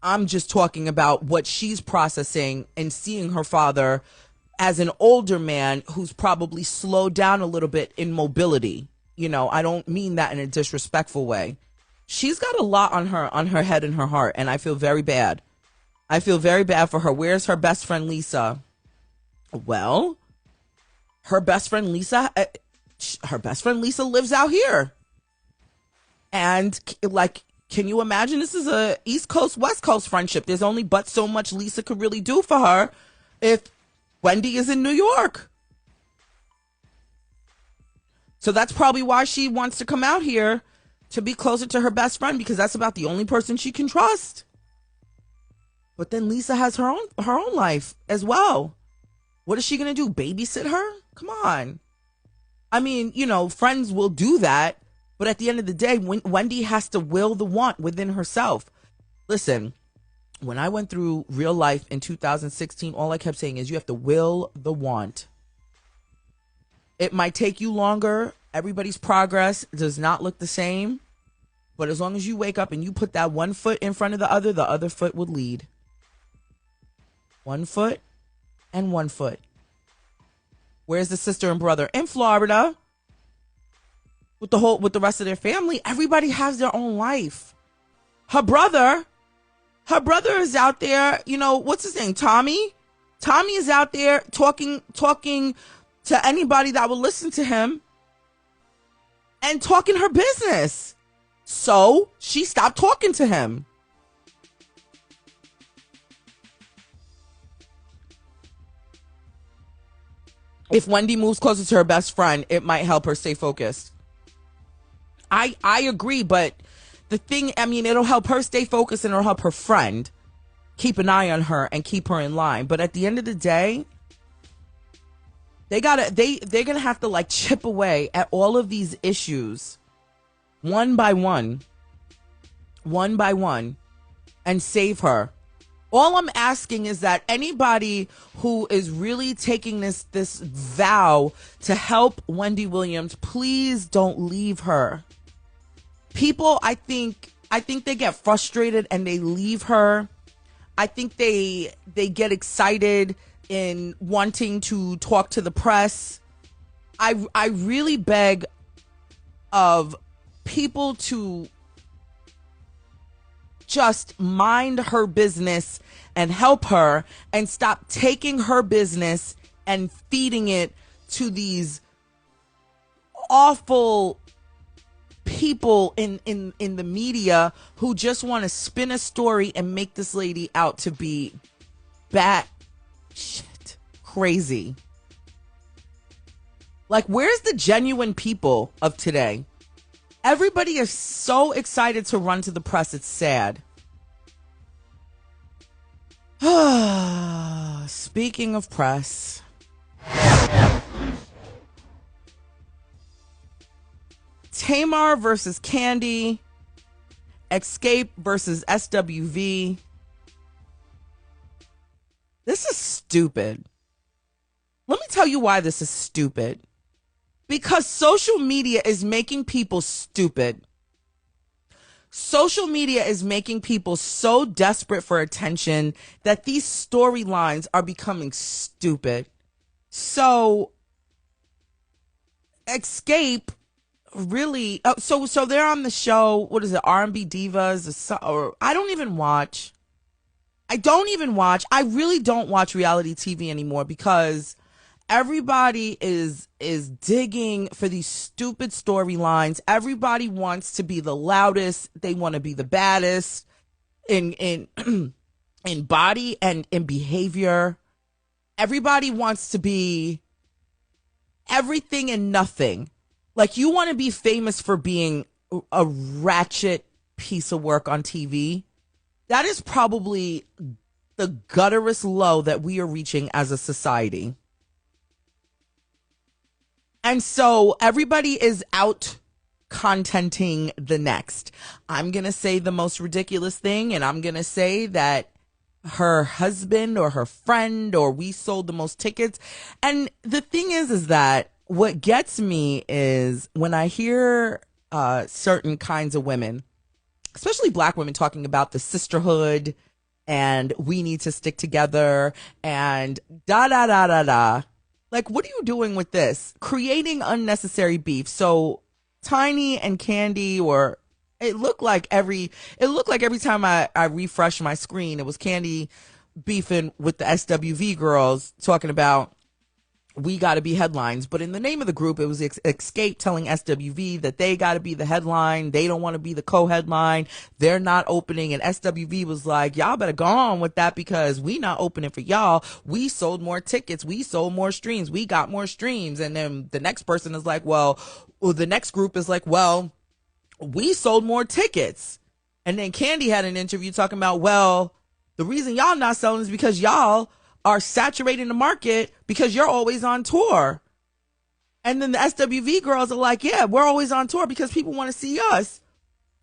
I'm just talking about what she's processing and seeing her father as an older man who's probably slowed down a little bit in mobility. I don't mean that in a disrespectful way. She's got a lot on her head and her heart, and I feel very bad. I feel very bad for her. Where's her best friend Lisa? Well, her best friend Lisa lives out here. And, like, can you imagine? This is a East Coast, West Coast friendship. There's only but so much Lisa could really do for her if Wendy is in New York. So that's probably why she wants to come out here to be closer to her best friend, because that's about the only person she can trust. But then Lisa has her own life as well. What is she going to do? Babysit her? Come on. I mean, you know, friends will do that. But at the end of the day, Wendy has to will the want within herself. Listen, when I went through real life in 2016, all I kept saying is you have to will the want. It might take you longer. Everybody's progress does not look the same. But as long as you wake up and you put that one foot in front of the other foot would lead. 1 foot and 1 foot. Where's the sister and brother? In Florida. With the rest of their family. Everybody has their own life. Her brother is out there, you know, what's his name? Tommy is out there talking to anybody that will listen to him and talking her business. So she stopped talking to him. If Wendy moves closer to her best friend, it might help her stay focused. I agree, but the thing, I mean, it'll help her stay focused and it'll help her friend keep an eye on her and keep her in line. But at the end of the day, they're gonna have to like chip away at all of these issues one by one, and save her. All I'm asking is that anybody who is really taking this vow to help Wendy Williams, please don't leave her. People, I think they get frustrated and they leave her. I think they get excited in wanting to talk to the press. I really beg of people to just mind her business and help her and stop taking her business and feeding it to these awful people in the media who just want to spin a story and make this lady out to be bat shit crazy. Like, where's the genuine people of today? Everybody is so excited to run to the press. It's sad. Speaking of press, Tamar versus Kandi, Escape versus SWV. This is stupid. Let me tell you why this is stupid. Because social media is making people stupid. Social media is making people so desperate for attention that these storylines are becoming stupid. So, Escape really... So they're on the show, what is it, R&B Divas? Or I don't even watch. I really don't watch reality TV anymore because everybody is digging for these stupid storylines. Everybody wants to be the loudest. They want to be the baddest in in body and in behavior. Everybody wants to be everything and nothing. Like, you want to be famous for being a ratchet piece of work on TV. That is probably the gutterous low that we are reaching as a society. And so everybody is out contenting the next. I'm going to say the most ridiculous thing, and I'm going to say that her husband or her friend or we sold the most tickets. And the thing is that what gets me is when I hear certain kinds of women, especially black women, talking about the sisterhood and we need to stick together and da-da-da-da-da. Like, what are you doing with this? Creating unnecessary beef. So Tiny and Kandi, or it looked like every time I refreshed my screen, it was Kandi beefing with the SWV girls, talking about we got to be headlines. But in the name of the group, it was Escape telling SWV that they got to be the headline. They don't want to be the co-headline. They're not opening. And SWV was like, y'all better go on with that because we not opening for y'all. We sold more tickets. We sold more streams. We got more streams. And then the next person is like, well, the next group is like, well, we sold more tickets. And then Kandi had an interview talking about, well, the reason y'all not selling is because y'all are saturating the market because you're always on tour. And then the SWV girls are like, yeah, we're always on tour because people want to see us.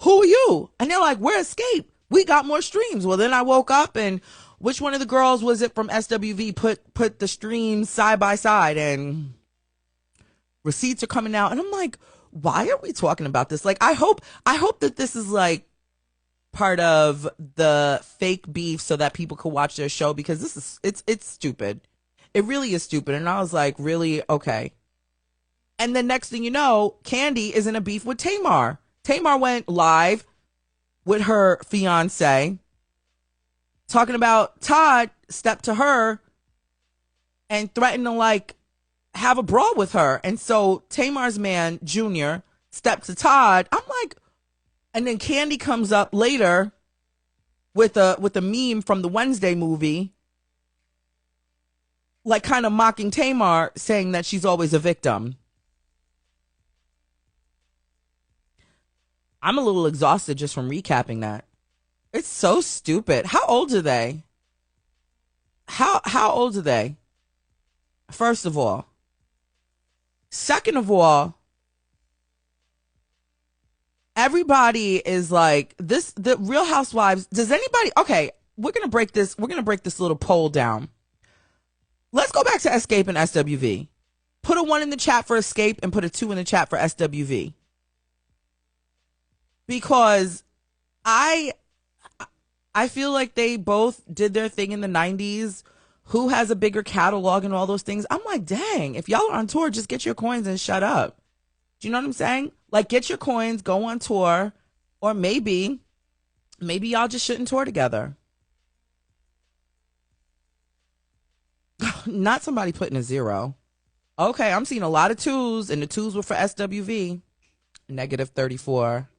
Who are you? And they're like, we're Escape. We got more streams. Well, then I woke up and which one of the girls was it from SWV put the streams side by side and receipts are coming out. And I'm like, why are we talking about this? Like, I hope that this is like part of the fake beef so that people could watch their show because it's stupid. It really is stupid. And I was like, really? Okay. And then next thing you know, Kandi is in a beef with Tamar. Tamar went live with her fiance talking about Todd stepped to her and threatened to like have a brawl with her. And so Tamar's man, Junior, stepped to Todd. I'm like, and then Kandi comes up later with a meme from the Wednesday movie, like kind of mocking Tamar, saying that she's always a victim. I'm a little exhausted just from recapping that. It's so stupid. How old are they? How old are they? First of all. Second of all, everybody is like this, the Real Housewives. Does anybody, okay, we're going to break this little poll down. Let's go back to Escape and SWV. Put a 1 in the chat for Escape and put a 2 in the chat for SWV. Because I feel like they both did their thing in the 90s. Who has a bigger catalog and all those things? I'm like, dang, if y'all are on tour, just get your coins and shut up. Do you know what I'm saying? Like, get your coins, go on tour, or maybe y'all just shouldn't tour together. Not somebody putting a 0. Okay, I'm seeing a lot of 2s, and the 2s were for SWV. Negative 34.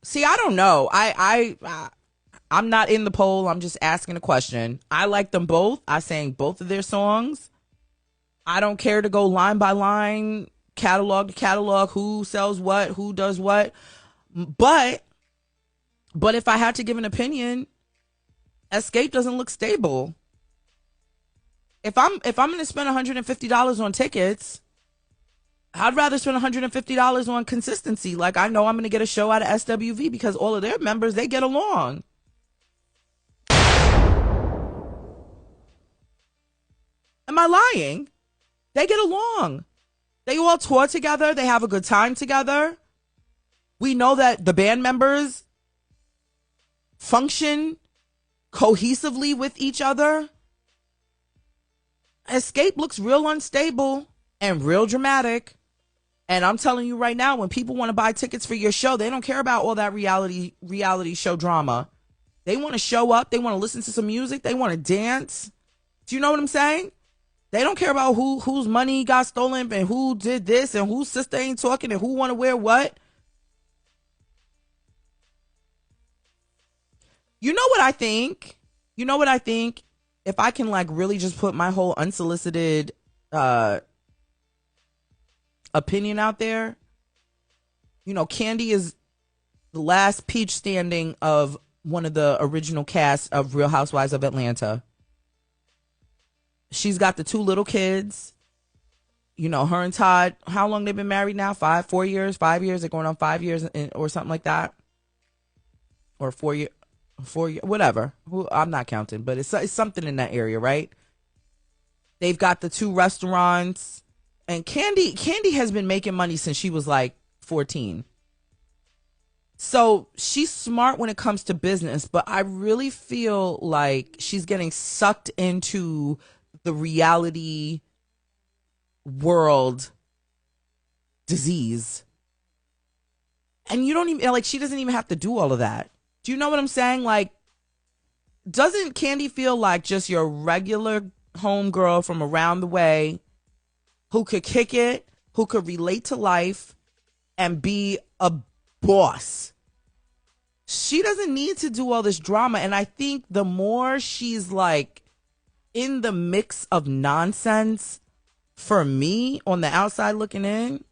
See, I don't know. I'm not in the poll. I'm just asking a question. I like them both. I sang both of their songs. I don't care to go line by line, catalog to catalog, who sells what, who does what. But if I had to give an opinion, Escape doesn't look stable. If I'm going to spend $150 on tickets, I'd rather spend $150 on consistency. Like, I know I'm going to get a show out of SWV because all of their members, they get along. Am I lying? They get along. They all tour together. They have a good time together. We know that the band members function cohesively with each other. Escape looks real unstable and real dramatic. And I'm telling you right now, when people want to buy tickets for your show, they don't care about all that reality show drama. They want to show up. They want to listen to some music. They want to dance. Do you know what I'm saying? They don't care about whose money got stolen and who did this and whose sister ain't talking and who want to wear what. You know what I think? If I can like really just put my whole unsolicited opinion out there. You know, Kandi is the last peach standing of one of the original cast of Real Housewives of Atlanta. She's got the 2 little kids. You know, her and Todd, how long they've been married now? 4 years, 5 years. They're going on 5 years or something like that. Or 4 years, whatever. I'm not counting, but it's something in that area, right? They've got the 2 restaurants. And Kandi has been making money since she was like 14. So she's smart when it comes to business, but I really feel like she's getting sucked into the reality world disease. And you don't even, like, she doesn't even have to do all of that. Do you know what I'm saying? Like, doesn't Kandi feel like just your regular homegirl from around the way who could kick it, who could relate to life and be a boss? She doesn't need to do all this drama. And I think the more she's like in the mix of nonsense, for me on the outside looking in,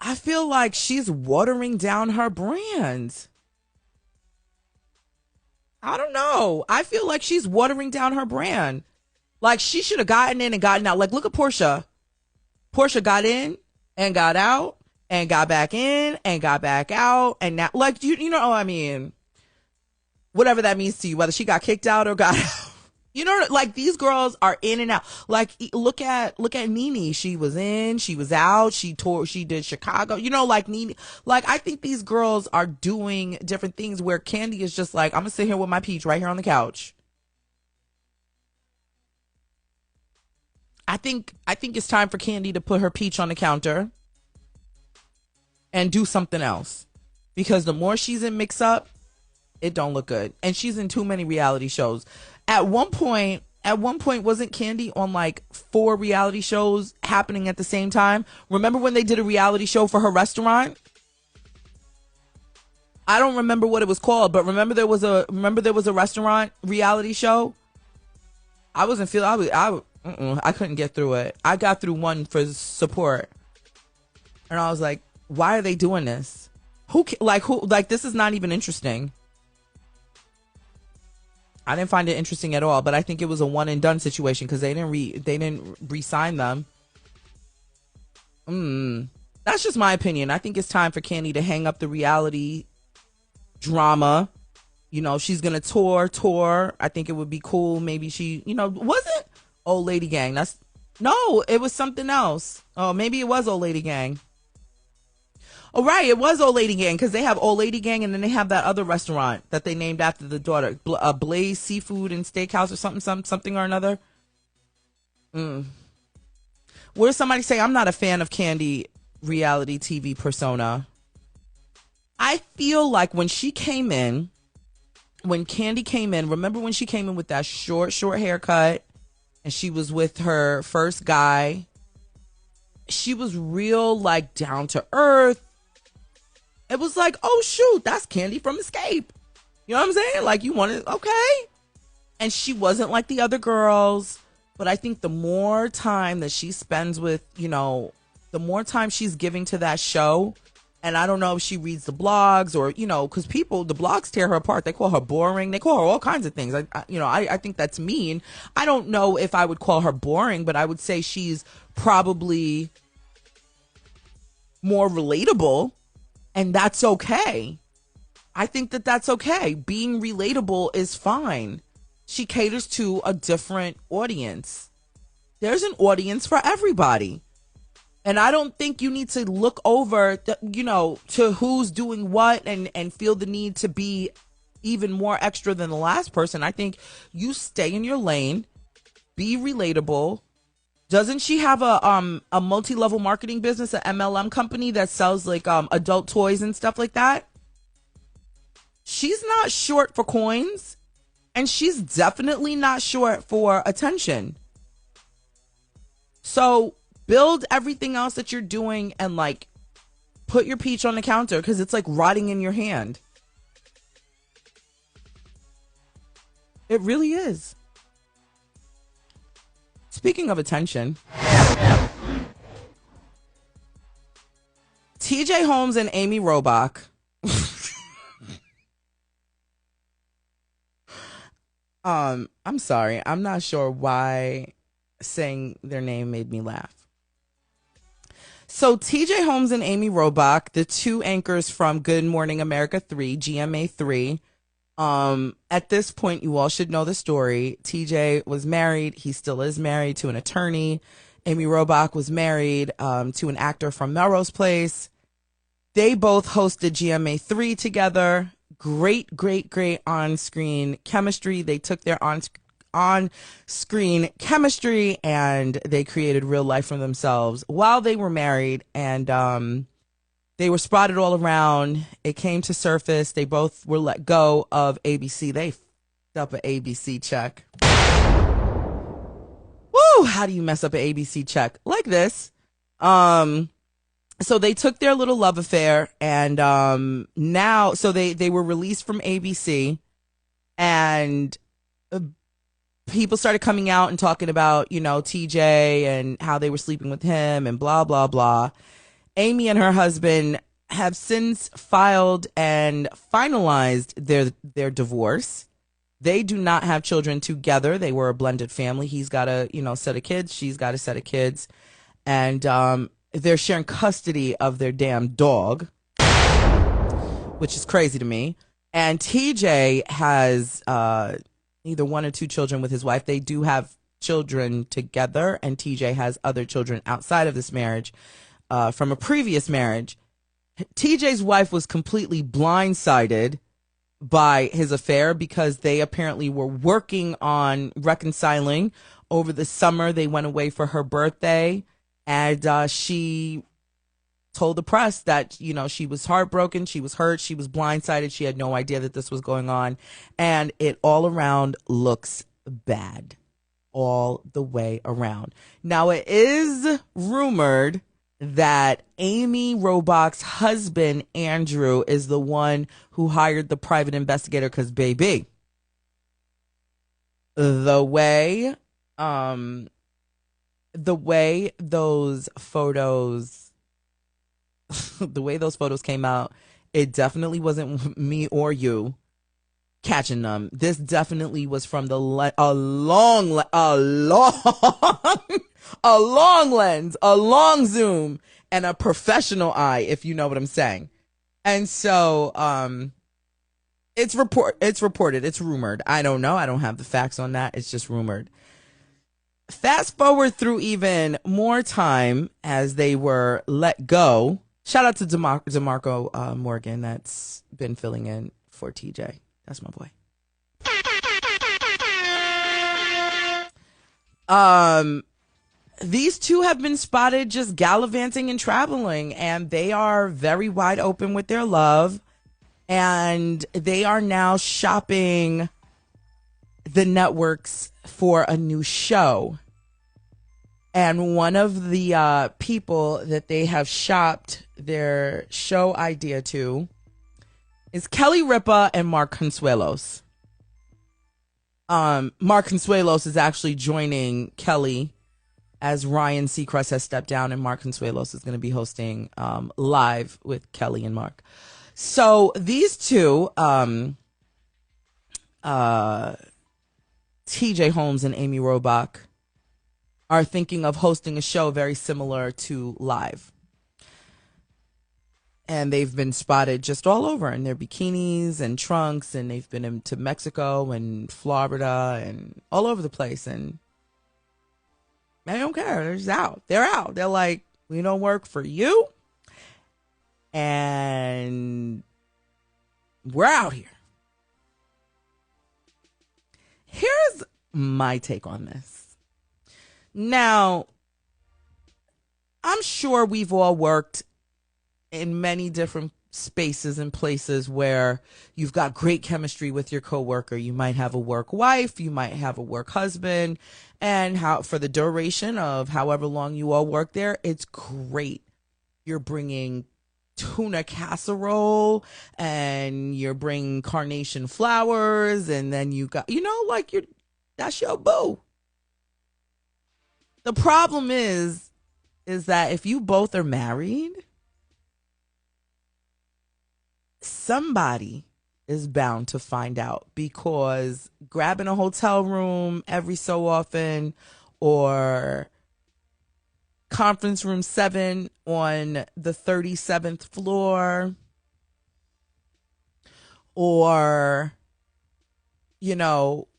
I feel like she's watering down her brand. I don't know. I feel like she's watering down her brand. Like, she should have gotten in and gotten out. Like, look at Portia. Portia got in and got out and got back in and got back out. And now, like, you know, I mean, whatever that means to you, whether she got kicked out or got out. You know, like, these girls are in and out. Like, look at Nene. She was in, she was out, she did Chicago. You know, like, Nene. Like, I think these girls are doing different things where Kandi is just like, I'm gonna sit here with my peach right here on the couch. I think it's time for Kandi to put her peach on the counter and do something else. Because the more she's in mix up, it don't look good. And she's in too many reality shows. At one point, wasn't Kandi on like 4 reality shows happening at the same time? Remember when they did a reality show for her restaurant? I don't remember what it was called, but remember there was a restaurant reality show? I wasn't feeling, I couldn't get through it. I got through one for support. And I was like, why are they doing this? Who, this is not even interesting. I didn't find it interesting at all, but I think it was a one and done situation because they didn't re-sign them. That's just my opinion. I think it's time for Kandi to hang up the reality drama. You know, she's gonna tour. I think it would be cool. Maybe she, you know, was it Old Lady Gang? No, it was something else. Oh, maybe it was Old Lady Gang. Oh, right. It was Old Lady Gang because they have Old Lady Gang and then they have that other restaurant that they named after the daughter, Blaze Seafood and Steakhouse or something or another. What does somebody say? I'm not a fan of Kandi reality TV persona. I feel like when Kandi came in, remember when she came in with that short haircut and she was with her first guy? She was real, like, down to earth. It was like, oh, shoot, that's Kandi from Escape. You know what I'm saying? Like, you wanted, okay. And she wasn't like the other girls. But I think the more time that she spends with, you know, the more time she's giving to that show. And I don't know if she reads the blogs or, you know, because the blogs tear her apart. They call her boring. They call her all kinds of things. I think that's mean. I don't know if I would call her boring, but I would say she's probably more relatable. And that's okay. I think that that's okay. Being relatable is fine. She caters to a different audience. There's an audience for everybody. And I don't think you need to look over, to who's doing what and feel the need to be even more extra than the last person. I think you stay in your lane, be relatable. Doesn't she have a multi-level marketing business, an MLM company that sells like adult toys and stuff like that? She's not short for coins, and she's definitely not short for attention. So build everything else that you're doing and like put your peach on the counter because it's like rotting in your hand. It really is. Speaking of attention, TJ Holmes and Amy Robach. I'm sorry. I'm not sure why saying their name made me laugh. So TJ Holmes and Amy Robach, the two anchors from Good Morning America 3, GMA 3. At this point, you all should know the story. TJ was married. He still is married to an attorney. Amy Robach was married to an actor from Melrose Place. They both hosted GMA 3 together. Great on-screen chemistry. They took their on-screen chemistry and they created real life for themselves while they were married. And They were spotted all around. It came to surface. They both were let go of ABC. They f***ed up an ABC check. Woo! How do you mess up an ABC check? Like this. So they took their little love affair, and now, so they were released from ABC, and people started coming out and talking about, TJ and how they were sleeping with him and blah, blah, blah. Amy and her husband have since filed and finalized their divorce. They do not have children together. They were a blended family. He's got a, set of kids. She's got a set of kids. And they're sharing custody of their damn dog, which is crazy to me. And TJ has either one or two children with his wife. They do have children together, and TJ has other children outside of this marriage from a previous marriage. TJ's wife was completely blindsided by his affair because they apparently were working on reconciling over the summer. They went away for her birthday, and she told the press that, she was heartbroken, she was hurt, she was blindsided, she had no idea that this was going on, and it all around looks bad. All the way around. Now, it is rumored that Amy Robach's husband, Andrew, is the one who hired the private investigator because, baby, the way those photos came out, it definitely wasn't me or you catching them. This definitely was from a long lens, a long zoom, and a professional eye, if you know what I'm saying. And so it's reported, it's rumored. I don't know. I don't have the facts on that. It's just rumored. Fast forward through even more time as they were let go. Shout out to DeMarco Morgan, that's been filling in for TJ. That's my boy. These two have been spotted just gallivanting and traveling, and they are very wide open with their love, and they are now shopping the networks for a new show. And one of the people that they have shopped their show idea to is Kelly Ripa and Mark Consuelos. Mark Consuelos is actually joining Kelly as Ryan Seacrest has stepped down, and Mark Consuelos is going to be hosting live with Kelly and Mark. So these two, TJ Holmes and Amy Robach, are thinking of hosting a show very similar to Live. And they've been spotted just all over in their bikinis and trunks, and they've been into Mexico and Florida and all over the place. And they don't care. They're just out. They're out. They're like, we don't work for you, and we're out here. Here's my take on this. Now, I'm sure we've all worked in many different spaces and places where you've got great chemistry with your coworker. You might have a work wife, you might have a work husband, and for the duration of however long you all work there, it's great. You're bringing tuna casserole, and you're bringing carnation flowers, and then you got, that's your boo. The problem is that if you both are married, somebody is bound to find out, because grabbing a hotel room every so often, or conference room 7 on the 37th floor, or,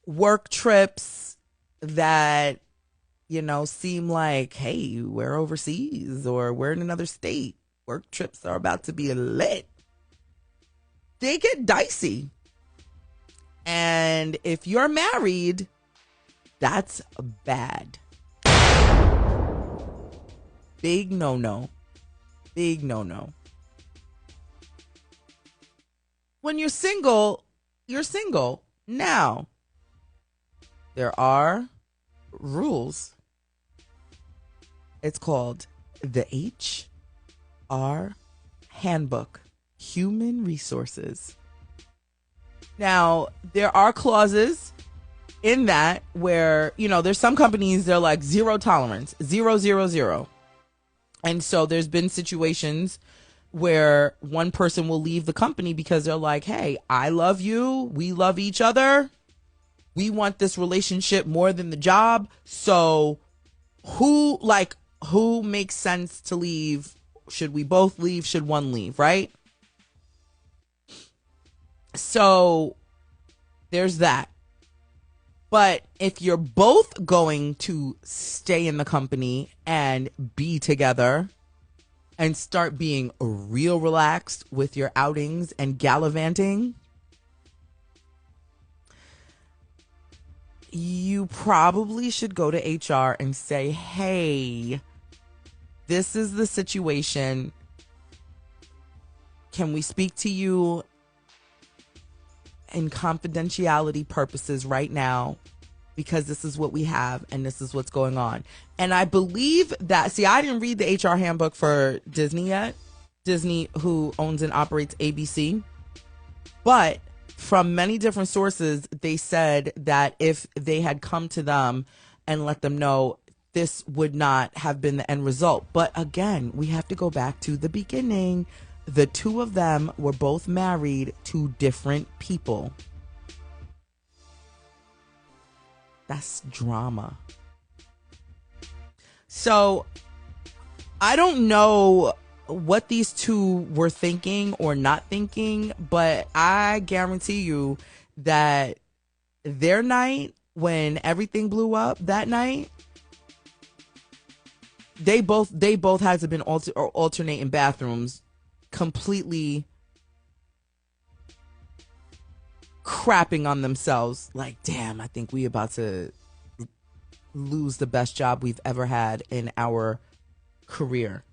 work trips that, seem like, hey, we're overseas or we're in another state. Work trips are about to be lit. They get dicey. And if you're married, that's bad. Big no-no. Big no-no. when you're single, you're single. Now, there are rules. It's called the HR Handbook, Human Resources. Now, there are clauses in that where, you know, there's some companies, they're like zero tolerance, 000. And so there's been situations where one person will leave the company because they're like, hey, I love you. We love each other. We want this relationship more than the job. So who makes sense to leave? Should we both leave? Should one leave? Right? So there's that. But if you're both going to stay in the company and be together and start being real relaxed with your outings and gallivanting, you probably should go to HR and say, hey, this is the situation. Can we speak to you in confidentiality purposes right now, because this is what we have and this is what's going on. And I believe that, see, I didn't read the HR handbook for Disney yet. Disney, who owns and operates ABC. But from many different sources, they said that if they had come to them and let them know, this would not have been the end result. But again, we have to go back to the beginning. The two of them were both married to different people. That's drama. So I don't know what these two were thinking or not thinking, but I guarantee you that their night, when everything blew up that night, they both had to been alternating bathrooms, completely crapping on themselves. Like, damn, I think we about to lose the best job we've ever had in our career.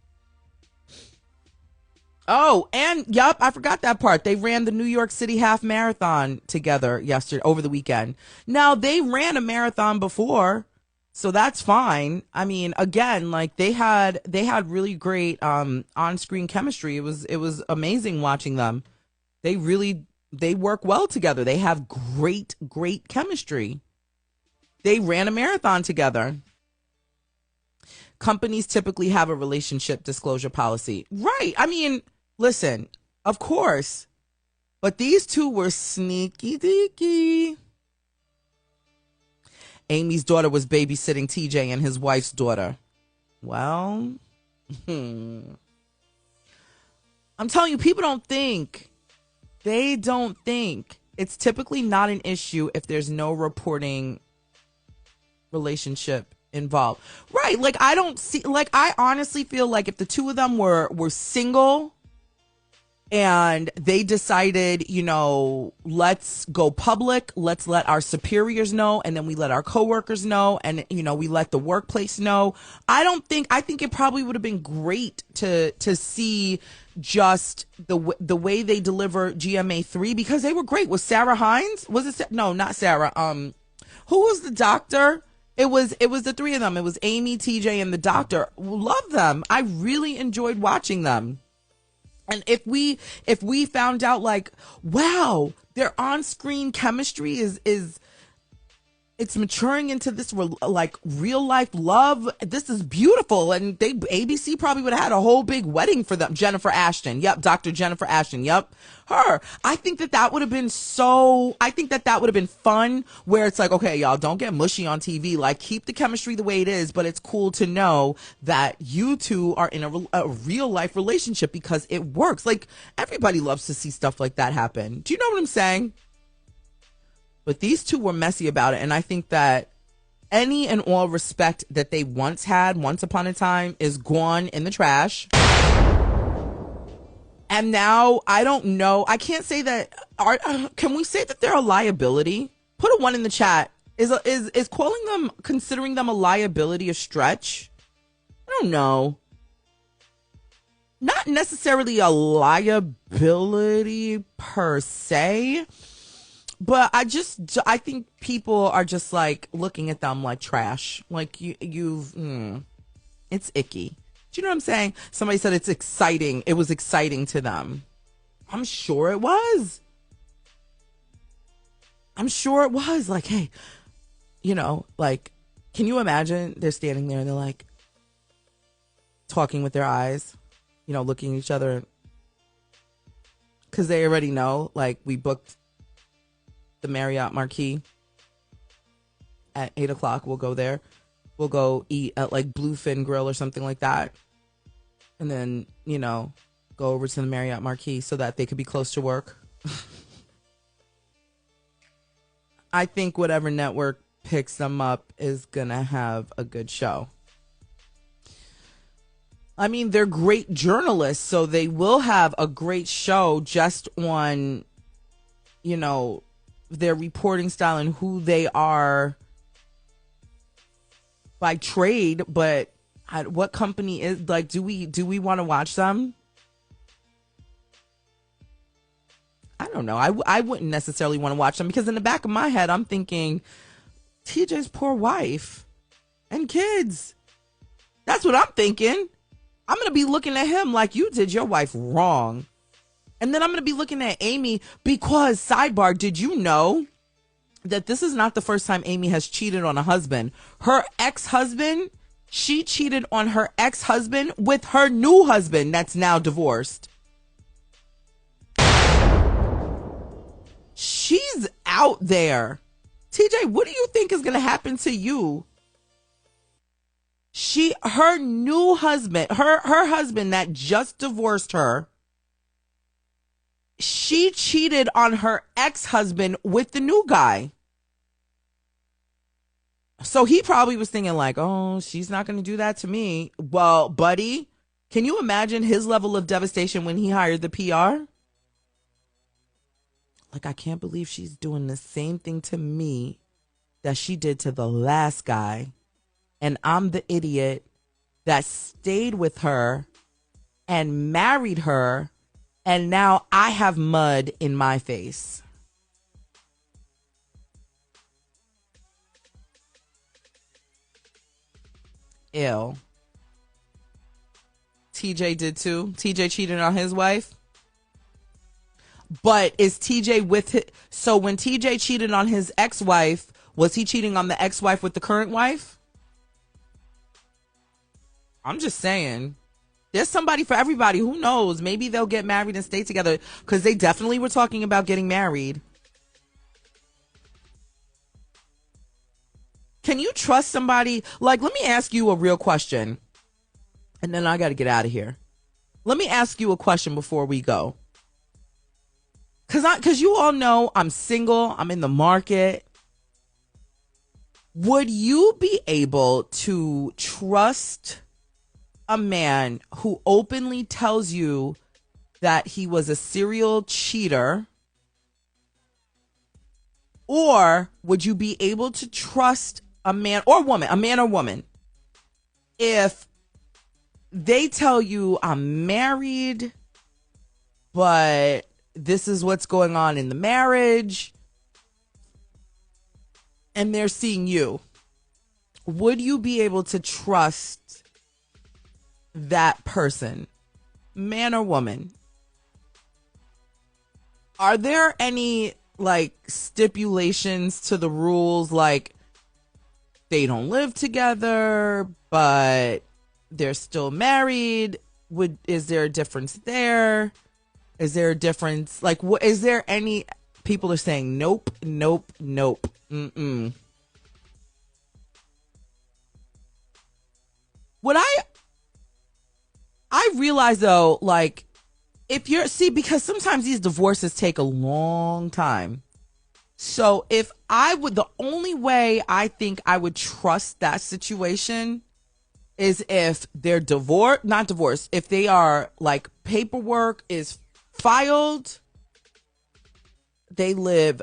Oh, and yup, I forgot that part. They ran the New York City half marathon together over the weekend. Now, they ran a marathon before, so that's fine. I mean, again, like they had really great on-screen chemistry. It was amazing watching them. They work well together. They have great chemistry. They ran a marathon together. Companies typically have a relationship disclosure policy. Right. I mean, listen, of course. But these two were sneaky deaky. Amy's daughter was babysitting TJ and his wife's daughter. Well, I'm telling you, people don't think. They don't think. It's typically not an issue if there's no reporting relationship involved. Right. Like, I honestly feel like if the two of them were single and they decided, you know, let's go public, let's let our superiors know, and then we let our coworkers know, and, you know, we let the workplace know. I think it probably would have been great to see just the way they deliver GMA3, because they were great. Was Sarah Hines? Was it? No, not Sarah. Who was the doctor? It was the three of them. It was Amy, TJ, and the doctor. Love them. I really enjoyed watching them. And if we found out, like, wow, their on-screen chemistry is it's maturing into this like real life love. This is beautiful. And ABC probably would have had a whole big wedding for them. Jennifer Ashton. Yep. Dr. Jennifer Ashton. Yep. Her. I think that would have been fun, where it's like, okay, y'all, don't get mushy on TV. Like, keep the chemistry the way it is, but it's cool to know that you two are in a real life relationship because it works. Like, everybody loves to see stuff like that happen. Do you know what I'm saying? But these two were messy about it, and I think that any and all respect that they once had, once upon a time, is gone in the trash. And now, I don't know. I can't say that. Can we say that they're a liability? Put a 1 in the chat. Is considering them a liability a stretch? I don't know. not necessarily a liability per se, but I think people are just like looking at them like trash. Like it's icky. Do you know what I'm saying? Somebody said it's exciting. It was exciting to them. I'm sure it was. Like, hey, like, can you imagine they're standing there and they're like talking with their eyes, looking at each other because they already know, like, we booked the Marriott Marquis at 8:00. We'll go there. We'll go eat at like Bluefin Grill or something like that. And then, go over to the Marriott Marquis so that they could be close to work. I think whatever network picks them up is going to have a good show. I mean, they're great journalists, so they will have a great show just on, their reporting style and who they are by trade. But what company is, like, do we want to watch them? I don't know. I wouldn't necessarily want to watch them because in the back of my head, I'm thinking TJ's poor wife and kids. That's what I'm thinking. I'm going to be looking at him like, you did your wife wrong. And then I'm going to be looking at Amy because, sidebar, did you know that this is not the first time Amy has cheated on a husband? Her ex-husband, she cheated on her ex-husband with her new husband that's now divorced. She's out there. TJ, what do you think is going to happen to you? Her new husband, her husband that just divorced her, she cheated on her ex-husband with the new guy. So he probably was thinking like, oh, she's not going to do that to me. Well, buddy, can you imagine his level of devastation when he hired the PR? Like, I can't believe she's doing the same thing to me that she did to the last guy. And I'm the idiot that stayed with her and married her. And now I have mud in my face. Ew. TJ did too. TJ cheated on his wife. But is TJ with his, so when TJ cheated on his ex-wife, was he cheating on the ex-wife with the current wife? I'm just saying. There's somebody for everybody. Who knows? Maybe they'll get married and stay together because they definitely were talking about getting married. Can you trust somebody? Like, let me ask you a real question. And then I got to get out of here. Let me ask you a question before we go. Because you all know I'm single. I'm in the market. Would you be able to trust a man who openly tells you that he was a serial cheater? Or would you be able to trust a man or woman, if they tell you I'm married, but this is what's going on in the marriage, and they're seeing you? Would you be able to trust that person, man or woman? Are there any like stipulations to the rules, like they don't live together but they're still married? Is there a difference there? Is there a difference? Like, what is there any? People are saying nope. What I realize though, like, if you're, because sometimes these divorces take a long time. So if the only way I think I would trust that situation is if they're not divorced, if they are like paperwork is filed, they live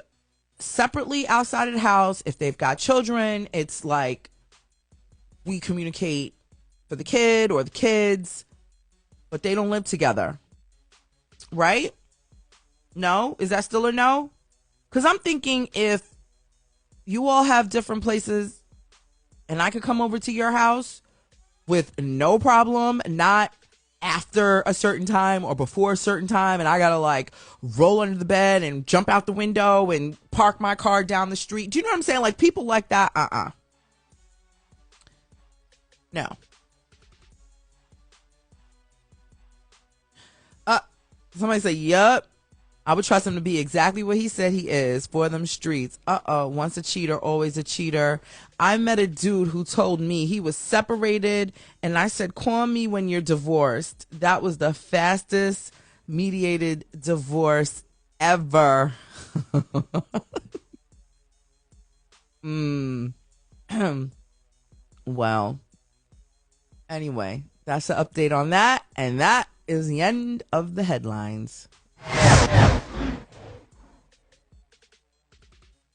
separately outside of the house. If they've got children, it's like we communicate for the kid or the kids. but they don't live together. Right? No? Is that still a no? Because I'm thinking if you all have different places and I could come over to your house with no problem, not after a certain time or before a certain time, and I gotta like roll under the bed and jump out the window and park my car down the street. Do you know what I'm saying? Like people like that, no. Somebody say, yup. I would trust him to be exactly what he said he is for them streets. Once a cheater, always a cheater. I met a dude who told me he was separated, and I said, call me when you're divorced. That was the fastest mediated divorce ever. Well, anyway, that's the update on that, and that is the end of the headlines.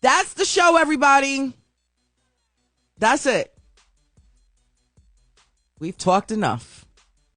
That's the show, everybody. That's it. We've talked enough.